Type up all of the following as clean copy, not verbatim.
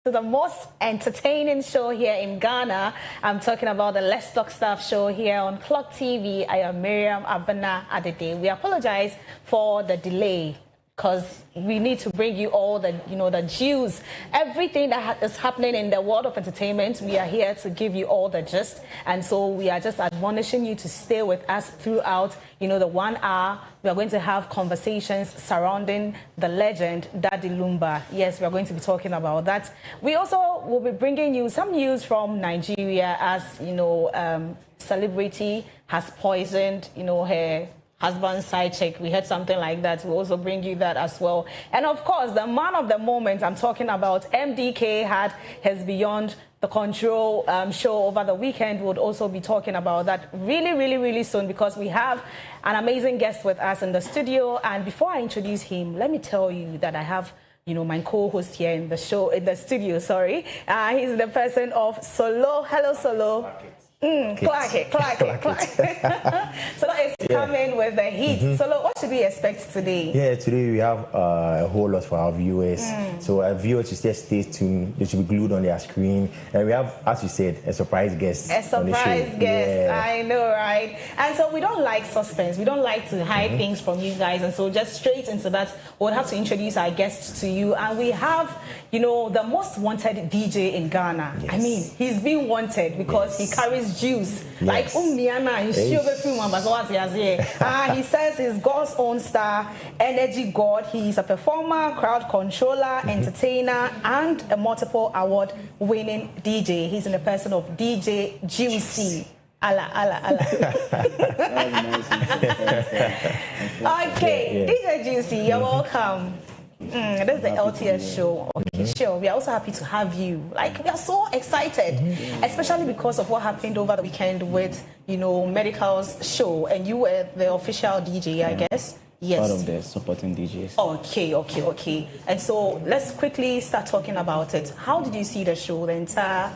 to the most entertaining show here in Ghana. I'm talking about the Let's Talk Stuff show here on Clock TV. I am Miriam Abena Adede. We apologize for the delay because we need to bring you all the, the juice, everything that is happening in the world of entertainment. We are here to give you all the gist, and so we are just admonishing you to stay with us throughout, the 1 hour. We are going to have conversations surrounding the legend Daddy Lumba. Yes, we are going to be talking about that. We also will be bringing you some news from Nigeria, as celebrity has poisoned, her husband's side chick. We heard something like that. We'll also bring you that as well. And of course, the man of the moment, I'm talking about MDK, had his Beyond the Control show over the weekend. We'll also be talking about that really soon, because we have an amazing guest with us in the studio. And before I introduce him, let me tell you that I have my co-host here in the studio. He's the person of Solo. Hello, Solo. Clark it. Solo is coming with the heat. Solo, what should we expect today? Yeah, today we have a whole lot for our viewers. So our viewers should just stay tuned. They should be glued on their screen. And we have, as you said, a surprise guest. On the show. Yeah. I know, right? And so we don't like suspense. We don't like to hide things from you guys. And so just straight into that, we'll have to introduce our guest to you. And we have, the most wanted DJ in Ghana. Yes. I mean, he's been wanted because he carries juice. Yes. Like Miana, he says he's God's own star, energy god. He's a performer, crowd controller, entertainer, and a multiple award-winning DJ. He's in the person of DJ Juicy. Allah. Okay, DJ Juicy, you're welcome. This is the LTS show. Okay, sure. We are also happy to have you. We are so excited, especially because of what happened over the weekend with, Medical's show, and you were the official DJ, I guess. Yes. Part of the supporting DJs. Okay. And so let's quickly start talking about it. How did you see the show, the entire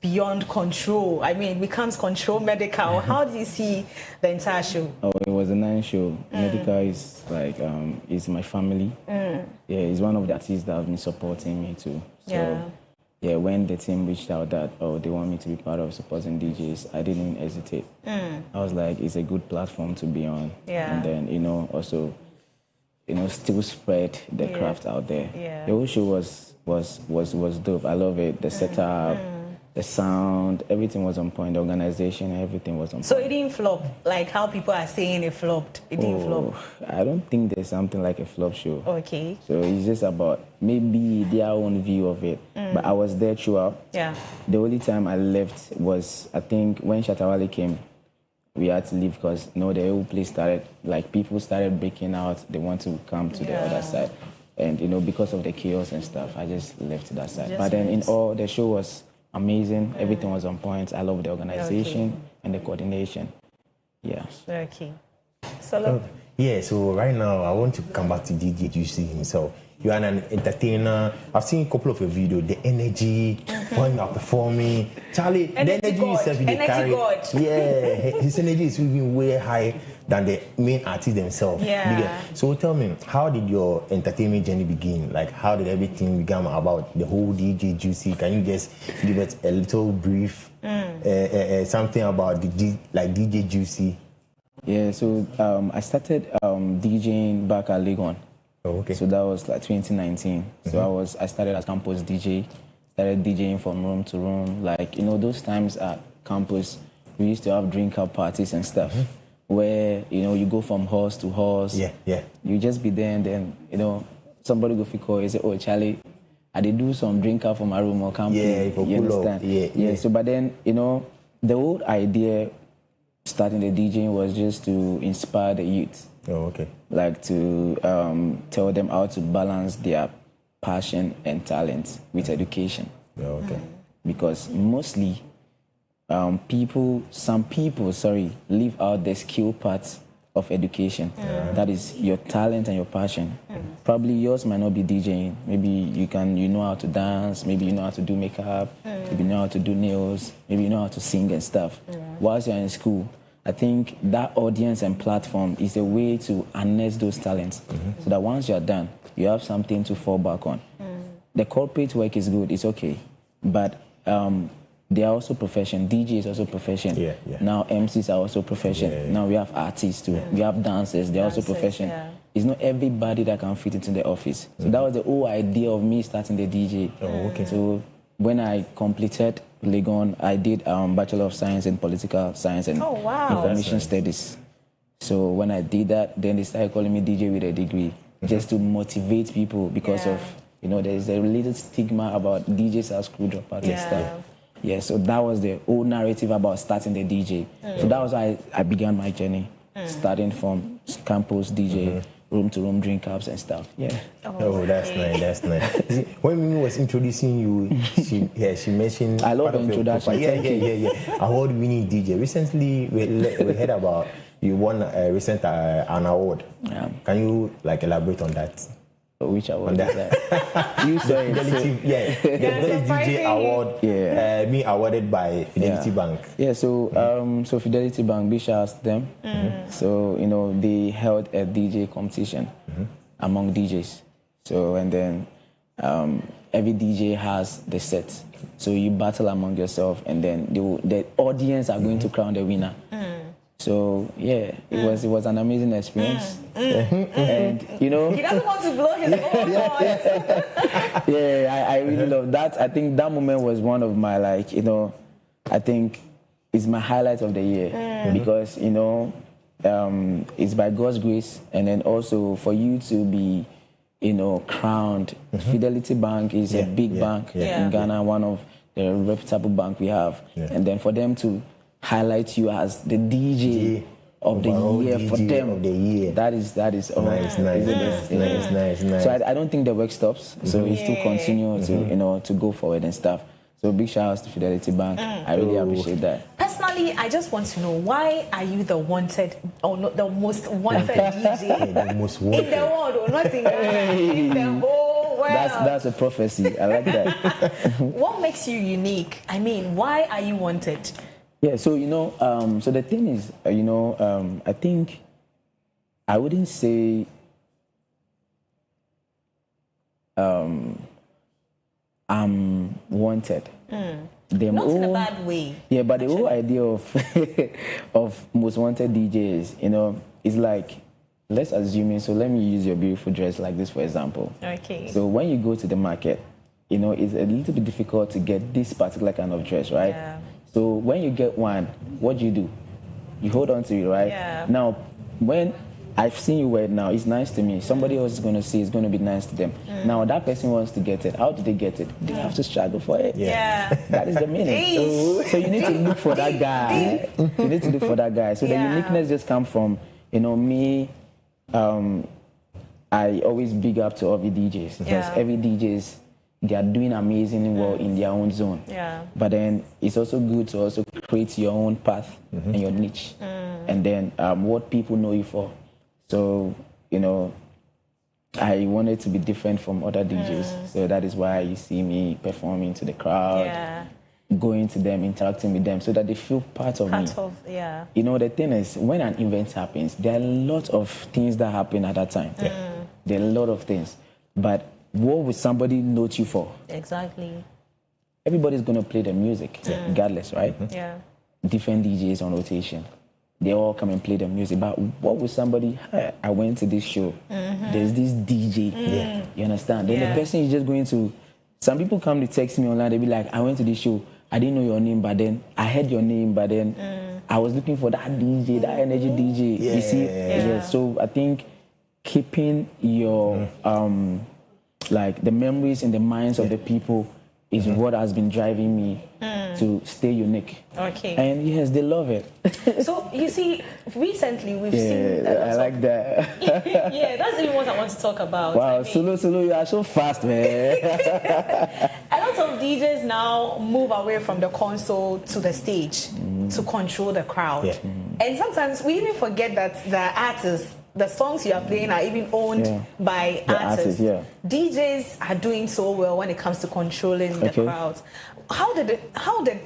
Beyond Control? I mean, it becomes Control Medical. How did you see the entire show? Oh, it was a nice show. Medical is is my family. Yeah, he's one of the artists that have been supporting me too. So yeah, when the team reached out that they want me to be part of supporting DJs, I didn't hesitate. I was like, it's a good platform to be on. Yeah. And then also still spread the craft out there. Yeah. The whole show was dope. I love it. The setup. The sound, everything was on point. The organization, everything was on point. So it didn't flop, like how people are saying it flopped. It didn't flop. I don't think there's something like a flop show. Okay. So it's just about maybe their own view of it. But I was there throughout. Yeah. The only time I left was, I think, when Shatawale came. We had to leave because the whole place started, people started breaking out. They want to come to the other side. And, because of the chaos and stuff, I just left that side. But then in all, the show was amazing. Everything was on point. I love the organization and the coordination. Yeah. Okay. So so right now I want to come back to DJ Juicy himself. You are an entertainer. I've seen a couple of your videos. The energy when you are performing, Charlie. The energy itself you carry. Yeah, his energy is even way high than the main artists themselves. Yeah. So tell me, how did your entertainment journey begin? How did everything begin about the whole DJ Juicy? Can you just give us a little brief, something about DJ Juicy? Yeah. So I started DJing back at Legon. Oh, okay. So that was 2019. So I started as campus DJ. Started DJing from room to room. Those times at campus, we used to have drink-up parties and stuff. Where, you go from horse to horse. Yeah. You just be there and then, somebody go call you say, oh, Charlie, I did do some drink up for my room or camping. Yeah, you understand? Yeah. So, but then, the whole idea starting the DJing was just to inspire the youth. Oh, okay. To tell them how to balance their passion and talent with education. Oh, okay. Because mostly, some people, leave out the skill parts of education. That is your talent and your passion. Probably yours might not be DJing. Maybe you know how to dance. Maybe you know how to do makeup. Maybe you know how to do nails. Maybe you know how to sing and stuff. Whilst you're in school, I think that audience and platform is a way to harness those talents, so that once you're done, you have something to fall back on. the corporate work is good, it's okay, but they are also profession. DJ is also profession. Yeah. Now MCs are also profession. Yeah. Now we have artists too. We have dancers. They're also profession. Yeah. It's not everybody that can fit into the office. So that was the whole idea of me starting the DJ. Oh, okay. So when I completed Legon, I did Bachelor of Science in Political Science and Information Studies. So when I did that, then they started calling me DJ with a degree, just to motivate people because of, there's a little stigma about DJs as school dropout and stuff. Yeah, so that was the whole narrative about starting the DJ. So that was how I began my journey, starting from campus DJ, room-to-room drink ups and stuff. Yeah. Oh, that's nice. That's nice. See, when Mimi was introducing you, she mentioned. I love the introduction. Yeah. Award-winning DJ. Recently, we heard about you won a recent an award. Yeah. Can you elaborate on that? Which award is that? You saw it. The Best DJ Award. Yeah. Being awarded by Fidelity Bank. Yeah. So Fidelity Bank, big shout out to them. So they held a DJ competition among DJs. So and then every DJ has the set. So you battle among yourself, and then the audience are going to crown the winner. So yeah, it was an amazing experience, and he doesn't want to blow his own voice. Yeah, I really love that. I think that moment was one of my I think it's my highlight of the year because it's by God's grace, and then also for you to be crowned. Fidelity Bank is a big bank in Ghana, one of the reputable bank we have, and then for them to highlight you as the DJ of the year DJ for them. Of the year. That is nice. So I don't think the work stops. So it's to continue to go forward and stuff. So big shout outs to Fidelity Bank. I really appreciate that. Personally, I just want to know, why are you the wanted or not the most wanted DJ the most wanted. in the world, or not in Ghana, in the whole world? That's a prophecy. I like that. What makes you unique? I mean, why are you wanted? Yeah, so so the thing is, I think I wouldn't say I'm wanted. Not in a bad way. Yeah, but the whole idea of most wanted DJs, is like, let's assume it. So let me use your beautiful dress like this, for example. Okay. So when you go to the market, it's a little bit difficult to get this particular kind of dress, right? Yeah. So when you get one, what do? You hold on to it, right? Yeah. Now, when I've seen you wear it now, it's nice to me. Somebody else is going to see it's going to be nice to them. Now, that person wants to get it. How do they get it? They have to struggle for it. Yeah. That is the meaning. So you need to look for that guy. You need to look for that guy. So the uniqueness just comes from, me. I always big up to every DJs because every DJs, they are doing amazingly well in their own zone. Yeah. But then it's also good to also create your own path and your niche. And then what people know you for. So, I wanted to be different from other DJs. So that is why you see me performing to the crowd, going to them, interacting with them so that they feel part of me. The thing is, when an event happens, there are a lot of things that happen at that time. There are a lot of things. But what would somebody note you for? Exactly. Everybody's going to play the music, regardless, right? Yeah. Different DJs on rotation. They all come and play the music. But what would somebody, I went to this show. There's this DJ. You understand? Then the person is just going to, some people come to text me online. They be like, I went to this show. I didn't know your name, but then I heard your name, but then I was looking for that DJ, that energy DJ. You see? So I think keeping your, the memories in the minds of the people is what has been driving me to stay unique. Okay. And yes, they love it. So you see, recently we've seen. I like that. Yeah, that's even what I want to talk about. Wow, Sulu, you are so fast, man. A lot of DJs now move away from the console to the stage to control the crowd. Yeah. And sometimes we even forget that the artists, the songs you are playing are even owned by artists. DJs are doing so well when it comes to controlling the crowd. How did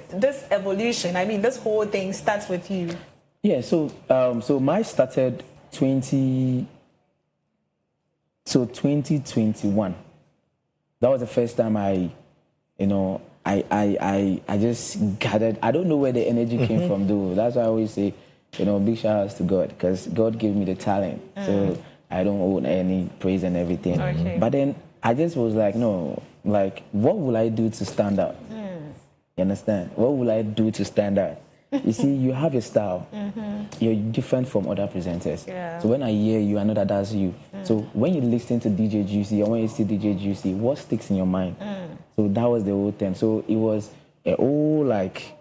this evolution, this whole thing starts with you? Yeah, so mine started 2021. that was the first time I just gathered. I don't know where the energy came from, though. That's why I always say, big shout outs to God, because God gave me the talent. So I don't own any praise and everything. Okay. But then I just was like, no, like, what will I do to stand out? You understand? What will I do to stand out? You see, you have a style. You're different from other presenters. Yeah. So when I hear you, I know that that's you. So when you listen to DJ Juicy or when you see DJ Juicy, what sticks in your mind? So that was the whole thing. So it was a whole like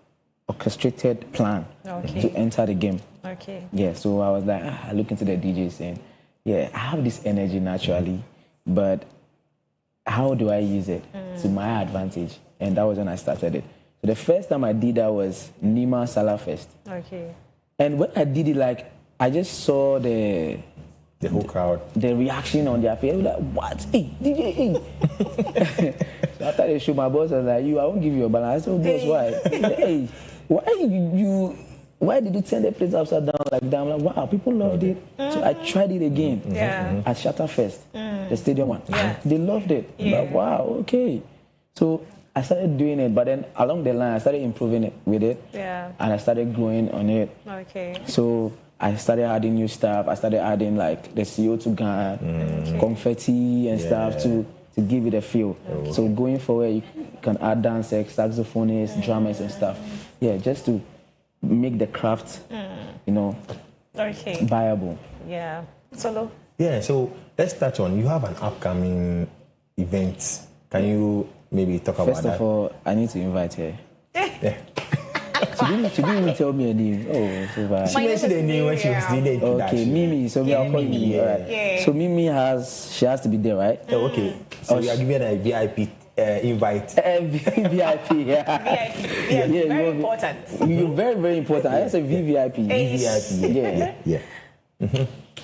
orchestrated plan to enter the game. Okay. Yeah. So I was like, I look into the DJ saying, yeah, I have this energy naturally, but how do I use it to my advantage? And that was when I started it. So the first time I did that was Nima Salah Fest. Okay. And when I did it, like, I just saw the whole crowd, the reaction on their face. I was like, what? Hey, DJ, hey. So after the show, my boss was like, I won't give you a balance. I said, oh, boss, why? Hey, why did you turn the place upside down like that? I'm like, wow, people loved it. So I tried it again at Shatterfest, the stadium one. They loved it. Yeah. Like, wow, okay. So I started doing it, but then along the line, I started improving it with it. Yeah. And I started growing on it. Okay. So I started adding new stuff. I started adding like the CO2 gun, confetti and stuff to give it a feel. So going forward, you can add dancers, saxophonists, drummers and stuff. Yeah, just to make the craft, viable. Yeah. Solo? Yeah, so let's touch on, you have an upcoming event. Can you maybe talk about that? First of all, I need to invite her. Yeah. She didn't even tell me a name. Oh, so bad. She mentioned the name when she was doing the introduction. Okay, Mimi. So I'll call Mimi, Mimi. Right. Yeah. So Mimi she has to be there, right? Oh, okay. So we are giving a VIP invite. VIP, yeah. VIP. Yeah, very important. You're very, very important. I say VVIP. VVIP. Yeah.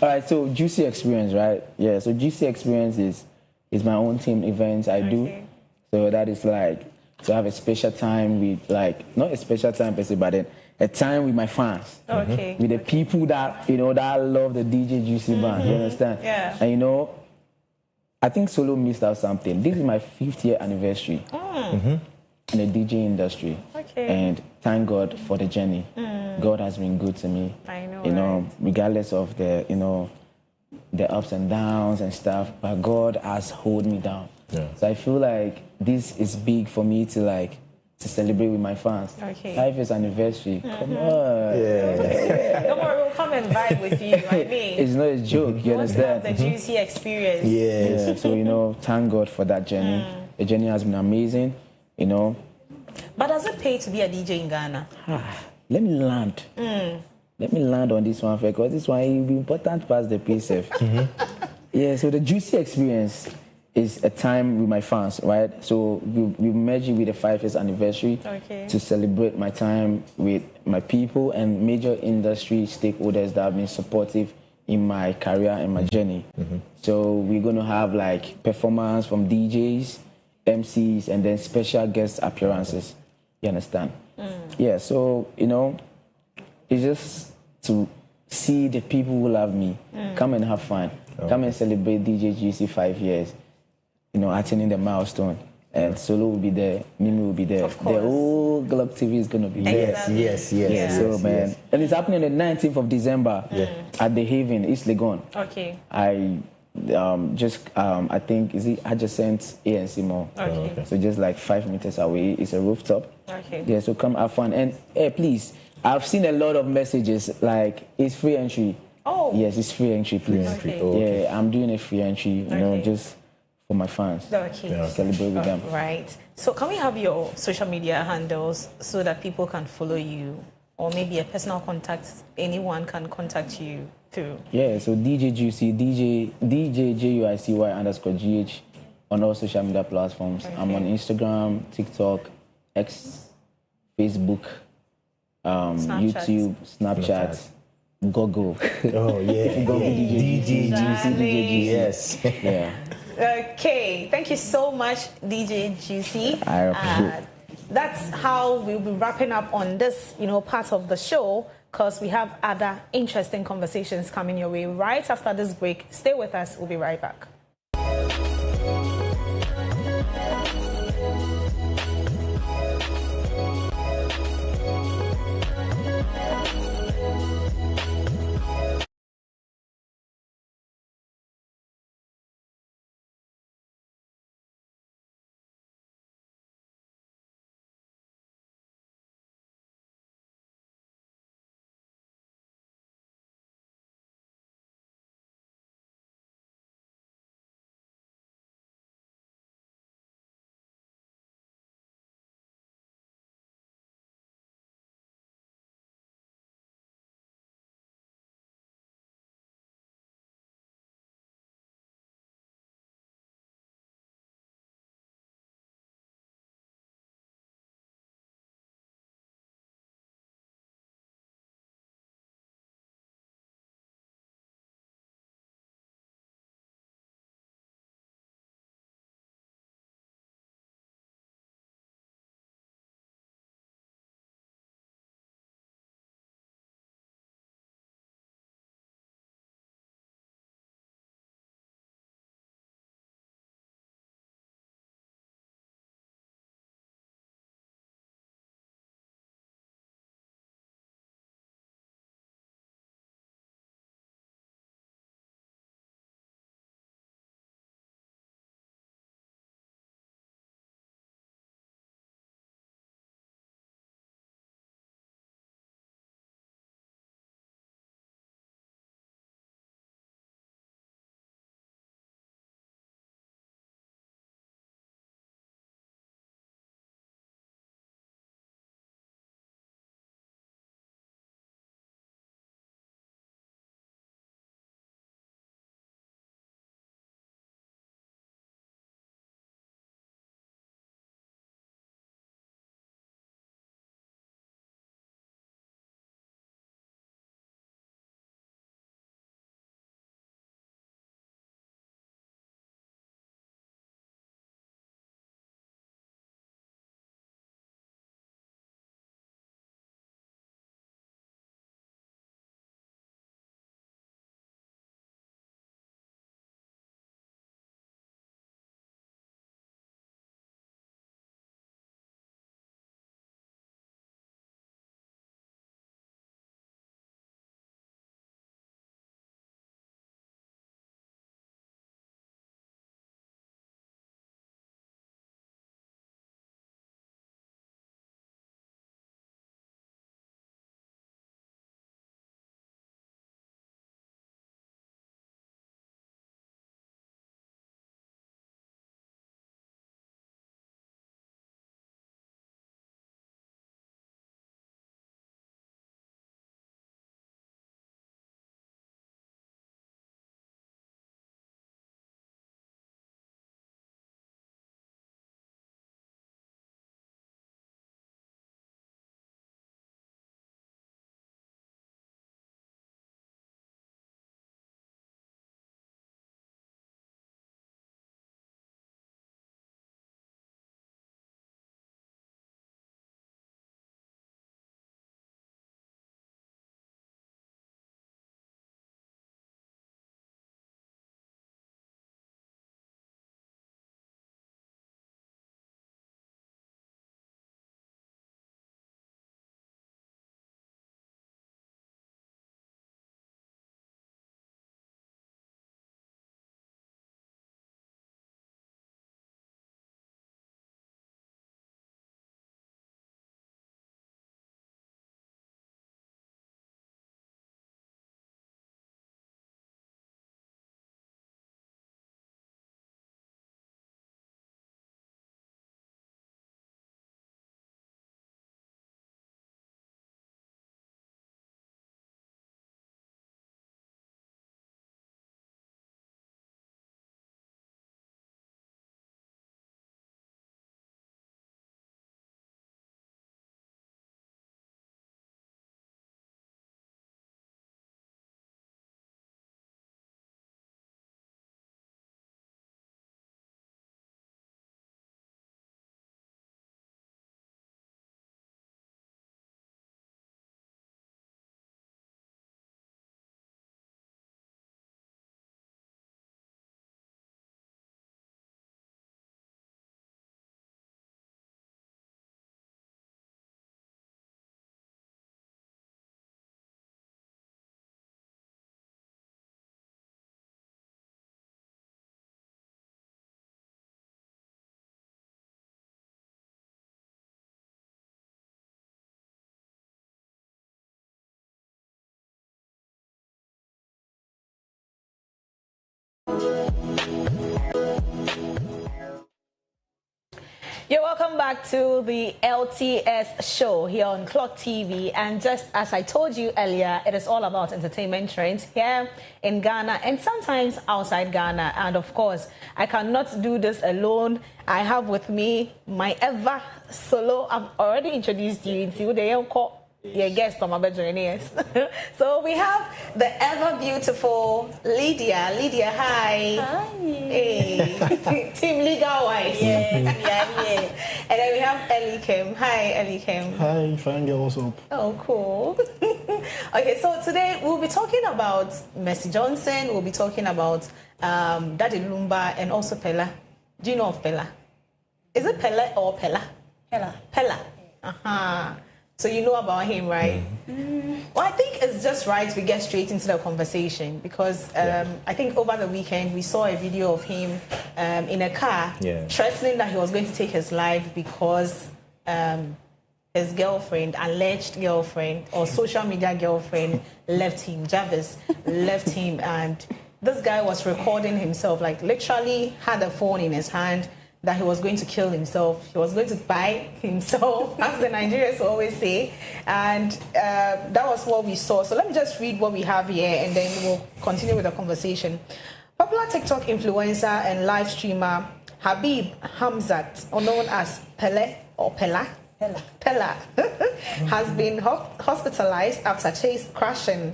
All right, so Juicy Experience, right? Yeah, so Juicy Experience is my own team event I do. So that is like to have a special time with, like, not a special time per se, but then a time with my fans. Okay. With the people that, that love the DJ Juicy band, you understand? Yeah. And I think Solo missed out something. This is my 5th year anniversary in the DJ industry. Okay. And thank God for the journey. God has been good to me. I know. Regardless of the, the ups and downs and stuff, but God has held me down. Yeah. So I feel like this is big for me to celebrate with my fans. Okay. 5 years anniversary. Come on. Yeah. Don't worry, we'll come and vibe with you. I mean, it's not a joke. You understand? The Juicy Experience. Yes. Yeah. So thank God for that journey. The journey has been amazing. But does it pay to be a DJ in Ghana? Let me land. Let me land on this one because this one will be important past the PSF. Yeah. So the Juicy Experience is a time with my fans, right? So we merge it with the 5 years anniversary to celebrate my time with my people and major industry stakeholders that have been supportive in my career and my journey. So we're going to have like performance from DJs, MCs, and then special guest appearances. You understand? Yeah, so, it's just to see the people who love me come and have fun. Come and celebrate DJ Juicy 5 years. Attending the milestone. And Solo will be there, Mimi will be there. Of course. The whole Glock TV is going to be there. Yes. So, man. And it's happening on the 19th of December at the Haven, East Legon. Okay. I think, is it adjacent ANC Mall? Okay. So just like 5 meters away, it's a rooftop. Okay. Yeah, so come have fun. And please, I've seen a lot of messages like, it's free entry. Oh. Yes, it's free entry, please. Okay. Yeah, I'm doing a free entry, just for my fans. Okay. Celebrate with them. Right. So can we have your social media handles so that people can follow you, or maybe a personal contact, anyone can contact you through? Yeah, so DJ Juicy, DJ JUICY_GH on all social media platforms. Okay. I'm on Instagram, TikTok, X, Facebook, YouTube, Snapchat. Google. Oh yeah. Google DJ Juicy. Yes. Yeah. Okay, thank you so much, DJ Juicy. That's how we'll be wrapping up on this, part of the show, because we have other interesting conversations coming your way right after this break. Stay with us. We'll be right back. You're welcome back to the LTS show here on Clock TV. And just as I told you earlier, it is all about entertainment trends here in Ghana and sometimes outside Ghana. And of course, I cannot do this alone. I have with me my ever solo. I've already introduced you into the guest on my bedroom. Yes. So we have the ever beautiful Lydia. Lydia, hi. Hi. Hey. Team Legal Wife. Yeah. And then we have Ellie Kim. Hi, Ellie Kim. Hi, fine girl, what's up? Oh, cool. Okay, so today we'll be talking about Mercy Johnson. We'll be talking about Daddy Lumba and also Pella. Do you know of Pella? Is it Pella or Pella? Pella. Uh-huh. So you know about him, right? Well, I think it's just right we get straight into the conversation because I think over the weekend we saw a video of him in a car threatening that he was going to take his life because his girlfriend, alleged girlfriend or social media girlfriend left him. Jarvis left him, and this guy was recording himself, like literally had a phone in his hand, that he was going to kill himself. He was going to buy himself, as the Nigerians always say. And that was what we saw. So let me just read what we have here and then we'll continue with the conversation. Popular TikTok influencer and live streamer Habib Hamzat, or known as Pele or Pella, has been hospitalized after crashing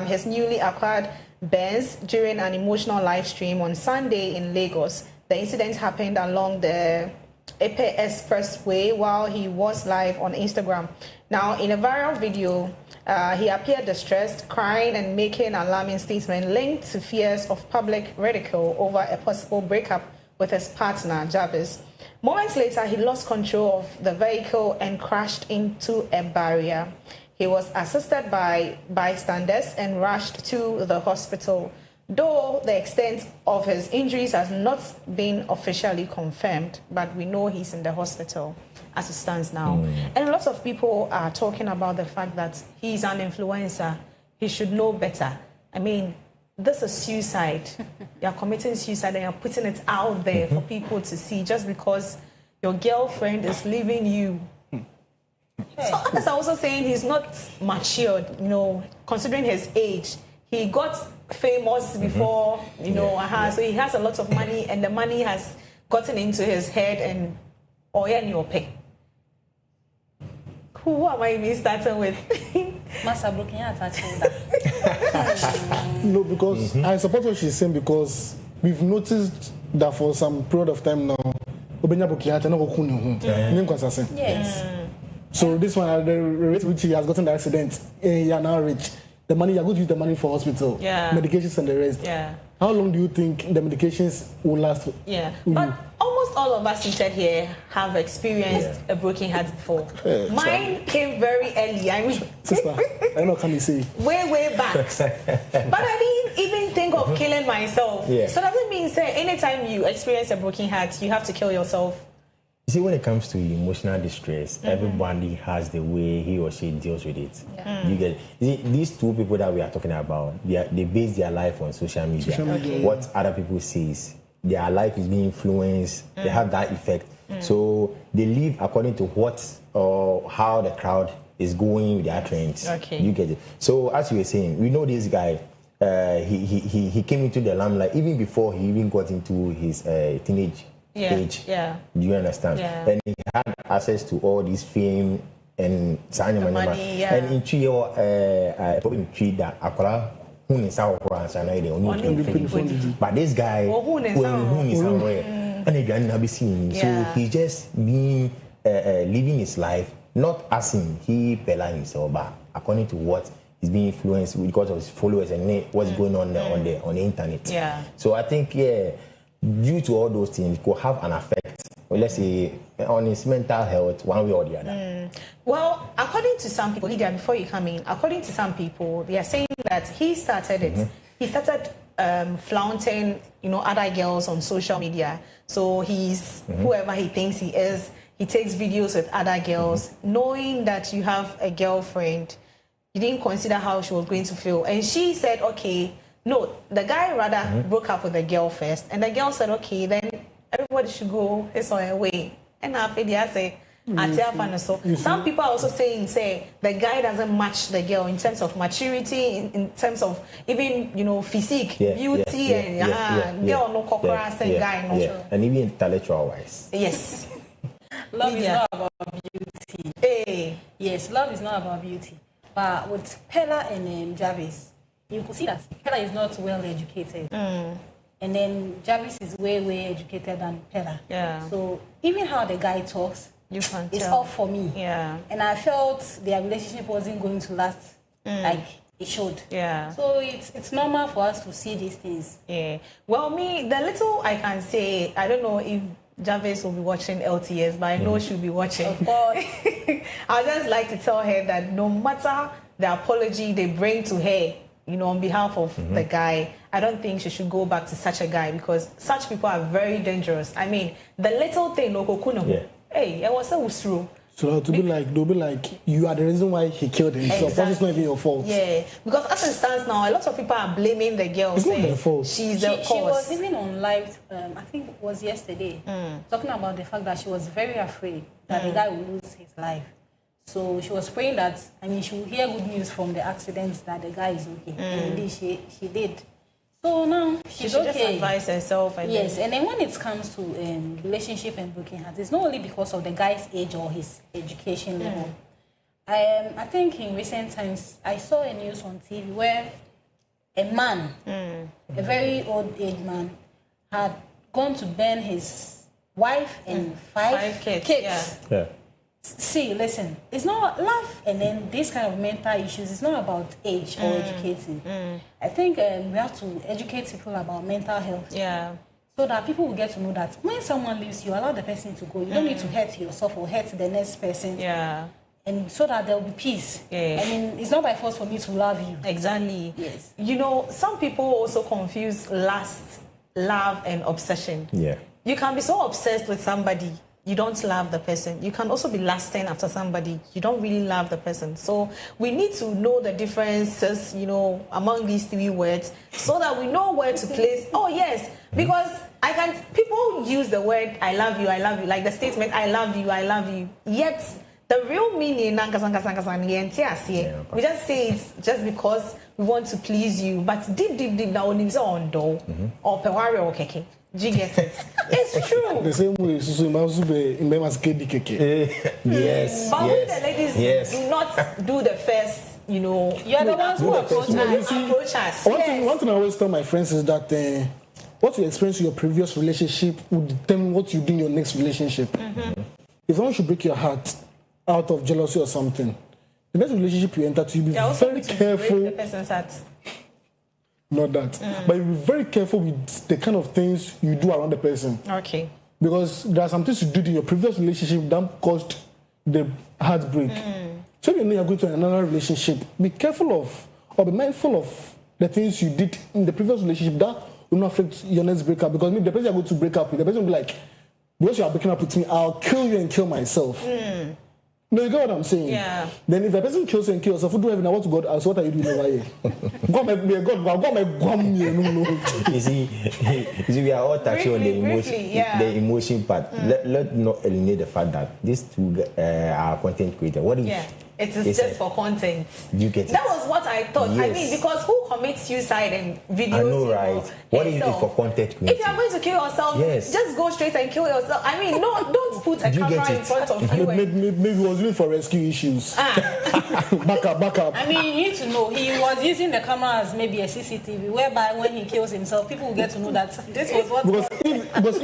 his newly acquired Benz during an emotional live stream on Sunday in Lagos. The incident happened along the Epe Expressway while he was live on Instagram. Now, in a viral video, he appeared distressed, crying and making an alarming statement linked to fears of public ridicule over a possible breakup with his partner, Jarvis. Moments later, he lost control of the vehicle and crashed into a barrier. He was assisted by bystanders and rushed to the hospital, though the extent of his injuries has not been officially confirmed, but we know he's in the hospital as it stands now. And a lot of people are talking about the fact that he's an influencer. He should know better. I mean, this is suicide. You're committing suicide and you're putting it out there for people to see just because your girlfriend is leaving you. So as I was also saying, he's not matured, considering his age. He got famous before, so he has a lot of money and the money has gotten into his head and pay. Who am I even starting with? No, because I support what she's saying because we've noticed that for some period of time now, yes. So this one, the rate which he has gotten the accident, he are now rich. The money, you're going to use the money for hospital, medications and the rest. How long do you think the medications will last? But almost all of us seated here have experienced a broken heart before. Mine came very early. I mean, sister, I don't know what can you say. Way back. But I didn't even think of killing myself. So does it mean, say, anytime you experience a broken heart, you have to kill yourself? You see, when it comes to emotional distress, everybody has the way he or she deals with it. You get it? You see, these two people that we are talking about, they base their life on social media. What other people say, their life is being influenced. They have that effect. So they live according to what or how the crowd is going with their trends. You get it? So as you were saying, we know this guy. He came into the limelight even before he even got into his teenage age. Do you understand? And he had access to all this fame and money. And in tree probably tree that Akola who is our but this guy and so he's just being living his life not as in he Pella himself, but according to what he's being influenced because of his followers and what's going on on the internet. So I think due to all those things, it could have an effect, or let's say, on his mental health, one way or the other. Well, according to some people, Lydia, before you come in, according to some people, they are saying that he started it. He started flaunting, other girls on social media. So he's whoever he thinks he is. He takes videos with other girls, knowing that you have a girlfriend. He didn't consider how she was going to feel, and she said, okay. No, the guy rather broke up with the girl first, and the girl said, okay, then everybody should go his own way. And I say, some people are also saying, the guy doesn't match the girl in terms of maturity, in terms of even, physique, beauty, and girl no cockra, guy no. Yeah. And even intellectual wise. Yes. Love is not about beauty. Hey. Yes, love is not about beauty. But with Pella and Jarvis, you could see that Pella is not well educated. And then Jarvis is way educated than Pella. Yeah. So even how the guy talks, it's off for me. Yeah. And I felt their relationship wasn't going to last like it should. Yeah. So it's normal for us to see these things. Yeah. Well, me, the little I can say, I don't know if Jarvis will be watching LTS, but I know she'll be watching. Of course. I'd just like to tell her that no matter the apology they bring to her, on behalf of the guy, I don't think she should go back to such a guy because such people are very dangerous. I mean, the little thing, hey, it was so usru. So they'll be like, you are the reason why he killed himself. Exactly. But it's not even your fault. Yeah, because as it stands now, a lot of people are blaming the girl. It's not their fault. She's the cause. She was even on live, I think it was yesterday, talking about the fact that she was very afraid that the guy would lose his life. So she was praying that, she would hear good news from the accident that the guy is okay. And indeed, she did. So now she's okay. She just advise herself. Yes, and then when it comes to relationship and broken hearts, it's not only because of the guy's age or his education level. I think in recent times, I saw a news on TV where a man, a very old age man, had gone to burn his wife and five kids. Yeah. See, listen, it's not love and then this kind of mental issues, it's not about age or educating. I think we have to educate people about mental health. Yeah. So that people will get to know that when someone leaves you, allow the person to go. You don't need to hurt yourself or hurt the next person. Yeah. And so that there will be peace. Yeah. It's not by force for me to love you. Exactly. Yes. Some people also confuse lust, love, and obsession. Yeah. You can be so obsessed with somebody, you don't love the person. You can also be lusting after somebody. You don't really love the person. So we need to know the differences, among these three words so that we know where to place. Oh, yes. Because people use the word, I love you, like the statement, I love you. Yet, the real meaning, we just say it's just because we want to please you. But deep, now, or pewari or keke. Do you get it? It's true. The same way, yes. But we the ladies do not do the first, You're the ones who approach us. One thing I always tell my friends is that what you experience in your previous relationship will determine what you do in your next relationship. If someone should break your heart out of jealousy or something, the next relationship you enter to, you be very careful. Break the person's heart. Not that. But you be very careful with the kind of things you do around the person. Okay. Because there are some things you did in your previous relationship that caused the heartbreak. So if you know you're going to another relationship, be careful of, or be mindful of the things you did in the previous relationship that will not affect your next breakup. Because maybe the person you're going to break up with, the person will be like, because you are breaking up with me, I'll kill you and kill myself. No, you get what I'm saying? Yeah. Then if the person kills you and kills yourself, who do heaven, I want to God ask, what are you doing over here? You see, we are all touching on the emotion part. Let's not eliminate the fact that these two are content creators. What if it is just for content? You get it? That was what I thought. Yes. I mean, because who commits suicide and videos? I know, right? What is it for content creation? If you are going to kill yourself, just go straight and kill yourself. I mean, don't put a camera in front of you. Maybe it was doing for rescue issues. Back up. I mean, you need to know he was using the camera as maybe a CCTV, whereby when he kills himself, people will get to know that this was what. Because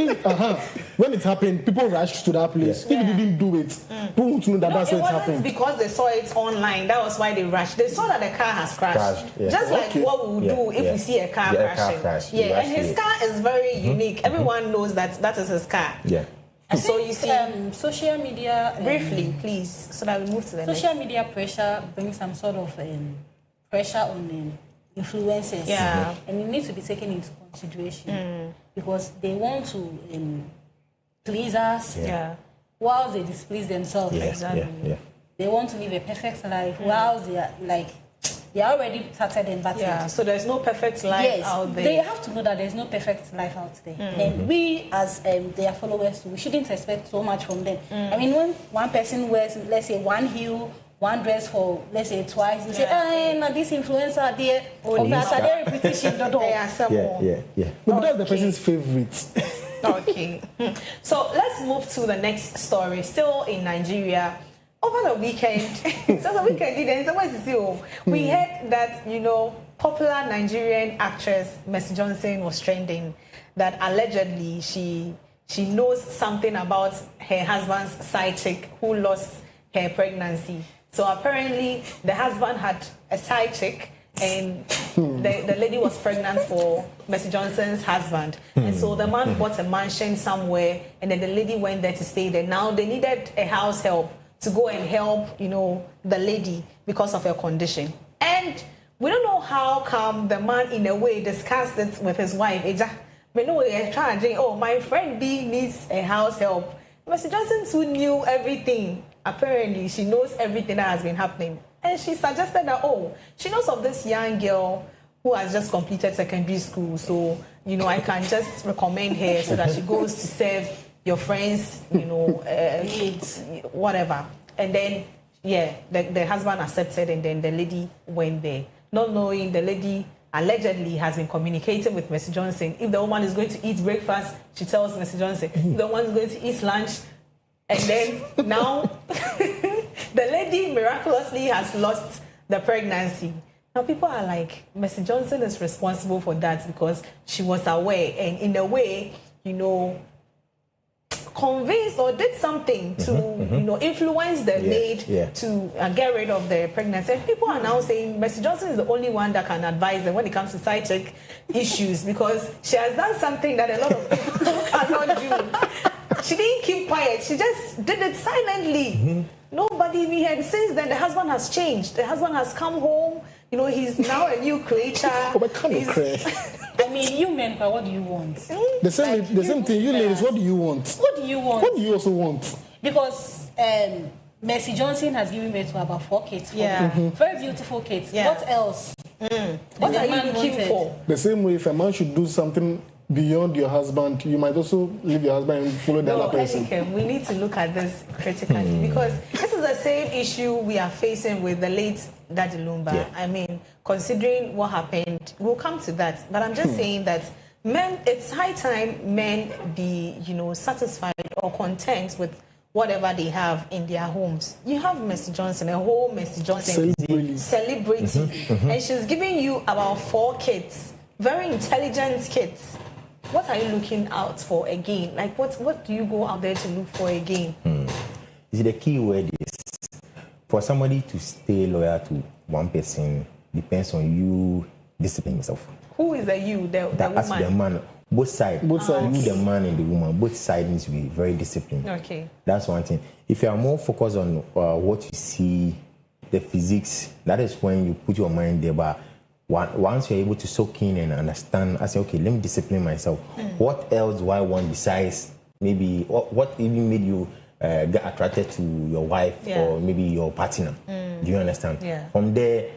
when it happened, people rushed to that place. If he didn't do it, people want to know that that's what happened. Because they saw it online, that was why they rushed. They saw that the car has crashed. Just like what we would do if we see a car crashing. And his car is very unique. Everyone knows that is his car. Yeah. So you see, social media. Briefly, please, so that we move to the next. Social media pressure brings some sort of pressure on influencers. Yeah. And it needs to be taken into consideration because they want to please us. Yeah. Whilst they displease themselves. Exactly. They want to live a perfect life whilst they are like they are already started in that age. So there's no perfect life out there. They have to know that there's no perfect life out there. And we, as their followers, we shouldn't expect so much from them. I mean, when one person wears, let's say, one heel, one dress for, let's say, twice, you say, this influencer there, they're repetition, But that's the person's favorite. Okay. So let's move to the next story. Still in Nigeria. Over the weekend, we heard that, popular Nigerian actress Mercy Johnson was trending, that allegedly she knows something about her husband's side chick who lost her pregnancy. So apparently the husband had a side chick and the lady was pregnant for Mercy Johnson's husband. And so the man bought a mansion somewhere and then the lady went there to stay there. Now they needed a house help to go and help, the lady because of her condition. And we don't know how come the man in a way discussed it with his wife. My friend B needs a house help. Mercy Johnson too knew everything. Apparently, she knows everything that has been happening. And she suggested that, she knows of this young girl who has just completed secondary school. So, I can just recommend her so that she goes to serve your friends, needs, whatever. And then, the husband accepted and then the lady went there. Not knowing the lady allegedly has been communicating with Mercy Johnson. If the woman is going to eat breakfast, she tells Mercy Johnson. If the woman is going to eat lunch, and then now the lady miraculously has lost the pregnancy. Now people are like, Mercy Johnson is responsible for that because she was aware and in a way, convinced or did something to, influence the maid to get rid of the pregnancy. And people are now saying Mercy Johnson is the only one that can advise them when it comes to side chick issues because she has done something that a lot of people cannot do. She didn't keep quiet. She just did it silently. Nobody even heard. Since then, the husband has changed. The husband has come home. He's now a new creature. I mean, you men, what do you want? The same thing. You ladies, what do you want? What do you want? What do you also want? Because Mercy Johnson has given birth to about 4 kids. Very beautiful kids. What else? What are you looking for? The same way, if a man should do something beyond your husband, you might also leave your husband and follow the other person. We need to look at this critically because this is the same issue we are facing with the late Daddy Lumba. I mean, considering what happened, we'll come to that. But I'm just saying that men, it's high time men be, satisfied or content with whatever they have in their homes. You have Mercy Johnson, a whole Mercy Johnson celebrity, and she's giving you about 4 kids, very intelligent kids. What are you looking out for again? Like, what do you go out there to look for again? You see, the key word is for somebody to stay loyal to one person depends on you disciplining yourself. Who is the you? The woman? As the man. Both sides. You, the man and the woman, both sides need to be very disciplined. Okay. That's one thing. If you are more focused on what you see, the physics, that is when you put your mind there. But once you're able to soak in and understand, I say, okay, let me discipline myself. What else do I want besides maybe what even made you get attracted to your wife or maybe your partner? Do you understand? From there,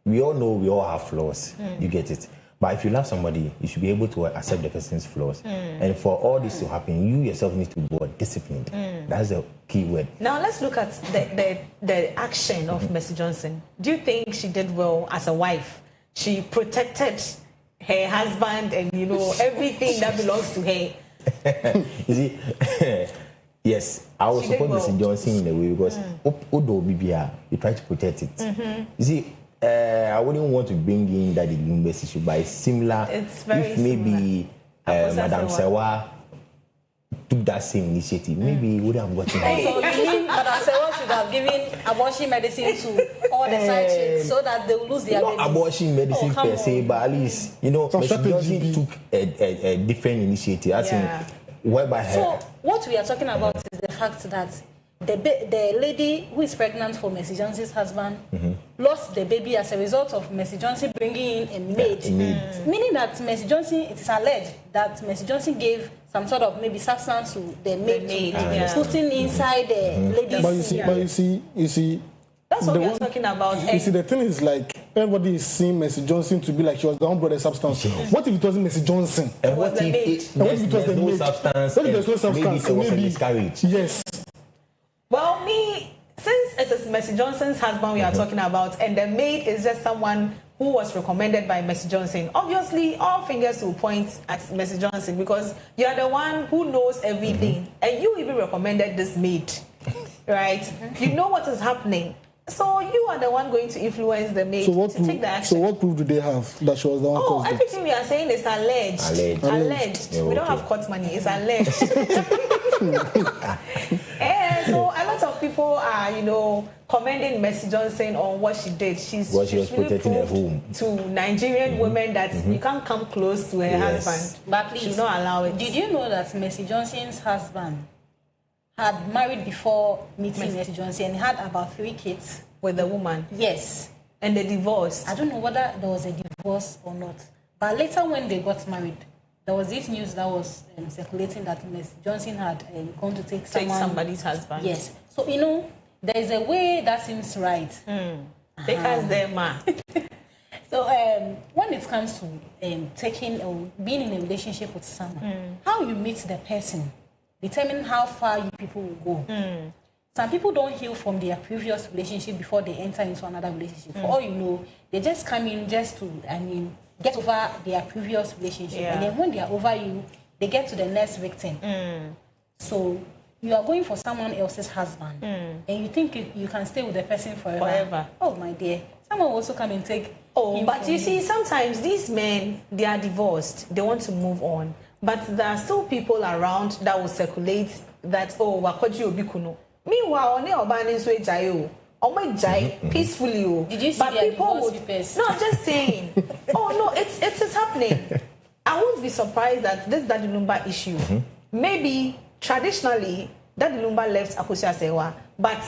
we all know we all have flaws. You get it? But if you love somebody, you should be able to accept the person's flaws. And for all this to happen, you yourself need to be disciplined. That's the key word. Now let's look at the action of Mercy Johnson. Do you think she did well as a wife? She protected her husband and everything that belongs to her. You see, yes, I will support Mercy Johnson in a way because you try to protect it. You see, I wouldn't want to bring in that Lumba's issue, but it's similar. It's very if maybe Madame Sewa took that same initiative, maybe he would have gotten her. So you mean Madame Sewa should have given abortion medicine to all the side chicks so that they will lose their babies? Not abortion medicine per se, but at least, Mercy Johnson took a different initiative. Whereby so what we are talking about is the fact that the lady who is pregnant for Mercy Johnson's husband lost the baby as a result of Mercy Johnson bringing in a maid. Meaning that Mercy Johnson, it is alleged that Mercy Johnson gave some sort of maybe substance to the maid, putting inside the lady's... But you see, that's what we are talking about. You see, the thing is like, everybody is seeing Mercy Johnson to be like she was the one brought the substance. Yes. What if it wasn't Mercy Johnson? And what if it was no substance? What if there's no substance? Maybe miscarriage. Yes. Well, since it is Mercy Johnson's husband we are talking about, and the maid is just someone who was recommended by Mercy Johnson, obviously all fingers will point at Mercy Johnson because you are the one who knows everything, and you even recommended this maid, right? You know what is happening. So you are the one going to influence the maid to take the action. So what proof do they have that she was the one caused it? Everything we are saying is alleged. Alleged. Yeah, we don't have court money. It's alleged. And so a lot of people are, commending Mercy Johnson on what she did. She was protecting her home to Nigerian women that you can't come close to her husband. But please, she not allow it. Did you know that Mercy Johnson's husband had married before meeting Mercy Johnson and had about 3 kids with the woman? Yes. And they divorced. I don't know whether there was a divorce or not. But later when they got married, there was this news that was circulating that Mercy Johnson had gone to take somebody's husband. Yes. So, there is a way that seems right. Take us there, ma. So when it comes to taking or being in a relationship with someone, how you meet the person determine how far you people will go. Some people don't heal from their previous relationship before they enter into another relationship. For all you know, they just come in just to, get over their previous relationship. Yeah. And then when they are over you, they get to the next victim. So you are going for someone else's husband, and you think you can stay with the person forever. Oh, my dear. Someone will also come and take. Oh, but you see, sometimes these men, they are divorced. They want to move on. But there are still people around that will circulate that, wakoji obikuno. Meanwhile, on the urban so jayo. Peacefully. Did you see but people papers? No, I'm just saying. No, it's happening. I won't be surprised that this Daddy Lumba issue. Maybe traditionally Daddy Lumba left Akosua Sewa, but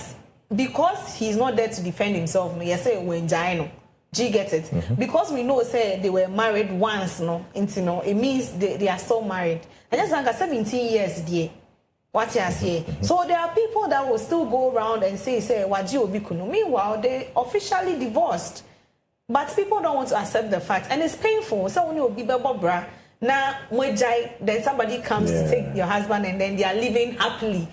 because he's not there to defend himself, say when Jaino. Do you get it? Because we know say they were married once, it means they are still married. And just like 17 years dear. What you say? So there are people that will still go around and say Waji Obikunu. Meanwhile, they officially divorced. But people don't want to accept the fact. And it's painful. So when you be bra, now then somebody comes to take your husband and then they are living happily.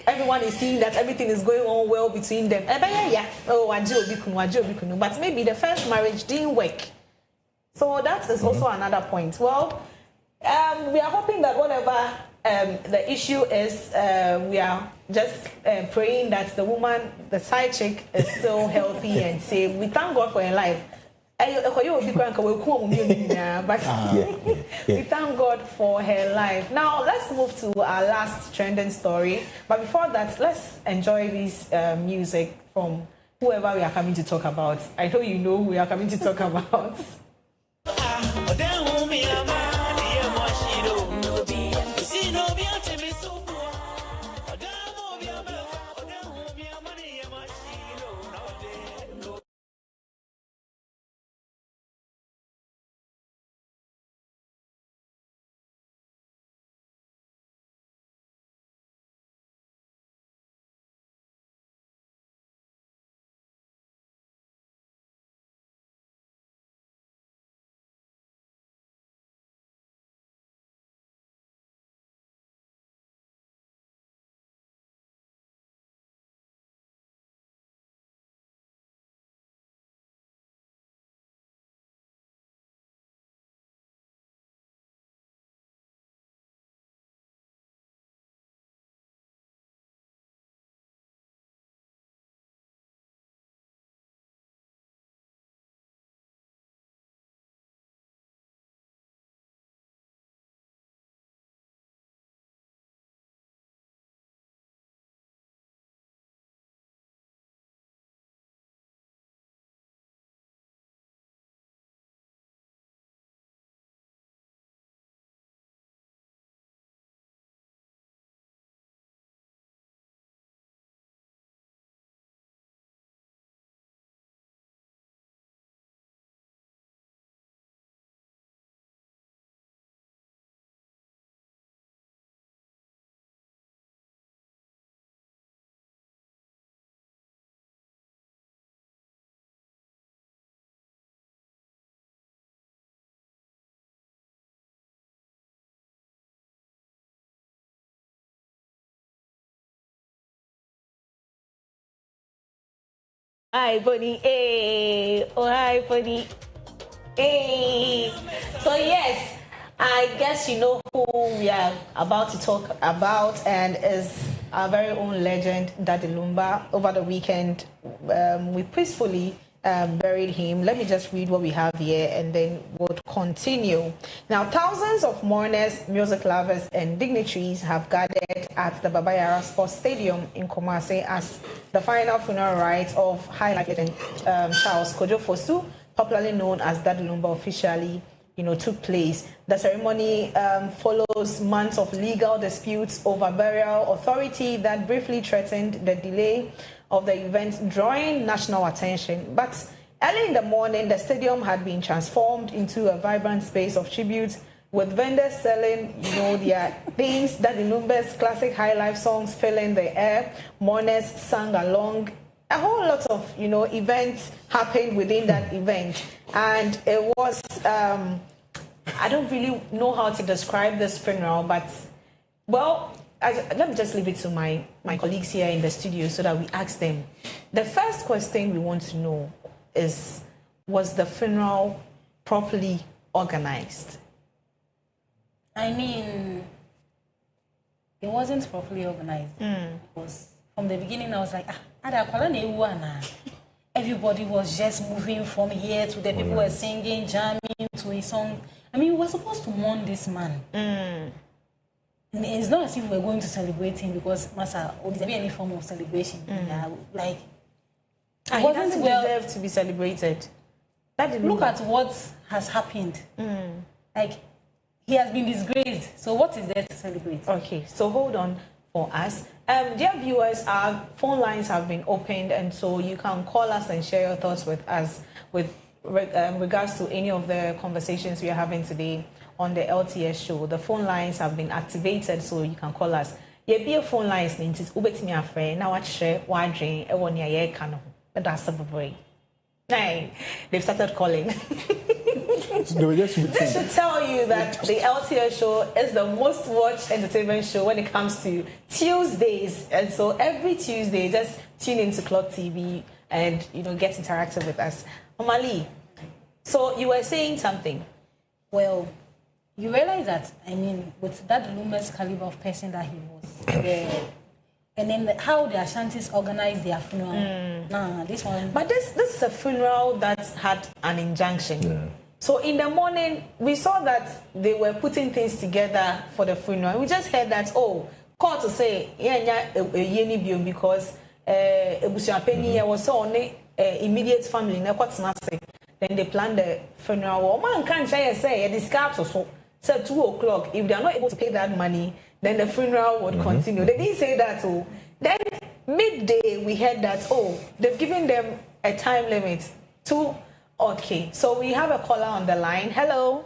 Everyone is seeing that everything is going on well between them. Waji Obikunu. But maybe the first marriage didn't work. So that is also another point. Well, we are hoping that whatever the issue is, we are just praying that the woman, the side chick, is still healthy and safe. We thank God for her life. But we thank God for her life. Now, let's move to our last trending story. But before that, let's enjoy this music from whoever we are coming to talk about. I know you know who we are coming to talk about. Hi, buddy. Hey. Oh, hi, buddy. Hey. So, yes, I guess you know who we are about to talk about, and is our very own legend, Daddy Lumba. Over the weekend, we peacefully buried him. Let me just read what we have here, and then we'll continue. Now, thousands of mourners, music lovers, and dignitaries have gathered at the Baba Yara Sports Stadium in Kumasi as the final funeral rites of High Life legend Charles Kojo Fosu, popularly known as Daddy Lumba, officially took place. The ceremony follows months of legal disputes over burial authority that briefly threatened the delay of the event, drawing national attention. But early in the morning, the stadium had been transformed into a vibrant space of tribute, with vendors selling, their things. Daddy Lumba's classic high life songs filling the air. Mourners sang along. A whole lot of, events happened within that event. And it was, I don't really know how to describe this funeral, but, well, let me just leave it to my colleagues here in the studio so that we ask them. The first question we want to know is, was the funeral properly organized? I mean, it wasn't properly organized. Because from the beginning, I was like, everybody was just moving from here to there. People were singing, jamming to a song. I mean, we were supposed to mourn this man. It's not as if we're going to celebrate him because Masa, or there be any form of celebration. Like, he doesn't deserve to be celebrated. Look at what has happened. Like, he has been disgraced. So what is there to celebrate? Okay, so hold on for us. Dear viewers, our phone lines have been opened, and so you can call us and share your thoughts with us with regards to any of the conversations we are having today on the LTS show. The phone lines have been activated, so you can call us. Yeah, be a phone lines nintis ubetimi afre na wachre wadwen e woni aye ka no. That's a boy. They've started calling. This should tell you that the LTS show is the most watched entertainment show when it comes to Tuesdays. And so every Tuesday, just tune into Clock TV and, get interactive with us. Omali, so you were saying something. Well, you realize that, I mean, with that Lumba's caliber of person that he was, and then how the Ashantis organized their funeral. This one. But this is a funeral that had an injunction. Yeah. So in the morning, we saw that they were putting things together for the funeral. We just heard that, call to say, because Ebusia Penny was on immediate family. Then they planned the funeral. Man can't say discard so. Said 2 o'clock. If they are not able to pay that money, then the funeral would continue. They didn't say that. Then midday, we heard that, they've given them a time limit. Okay. So we have a caller on the line. Hello.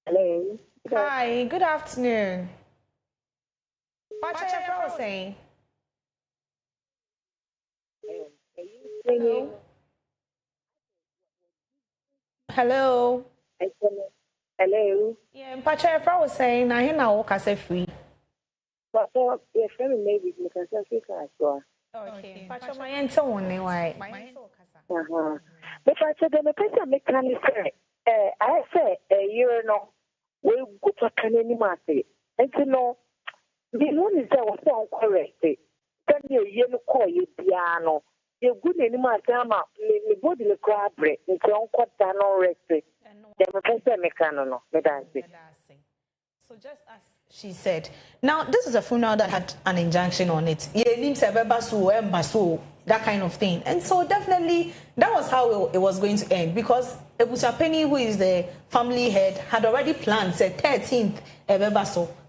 Hello. Hi. Good afternoon. What's your saying? Hello. Hello. Hello. Yeah, Pacha was saying, I hear walk as a free. But your friend maybe you can say okay. Pacha, my answer only why. But I said, the person make can say, I say, we go to Canadian market. And the one is that was so correct. Then you call you piano. You're good in my time, the body the crab break, and so on, quite done already. So just as she said, now this is a funeral that had an injunction on it. That kind of thing. And so definitely that was how it was going to end, because Ebusia Penny, who is the family head, had already planned, said 13th,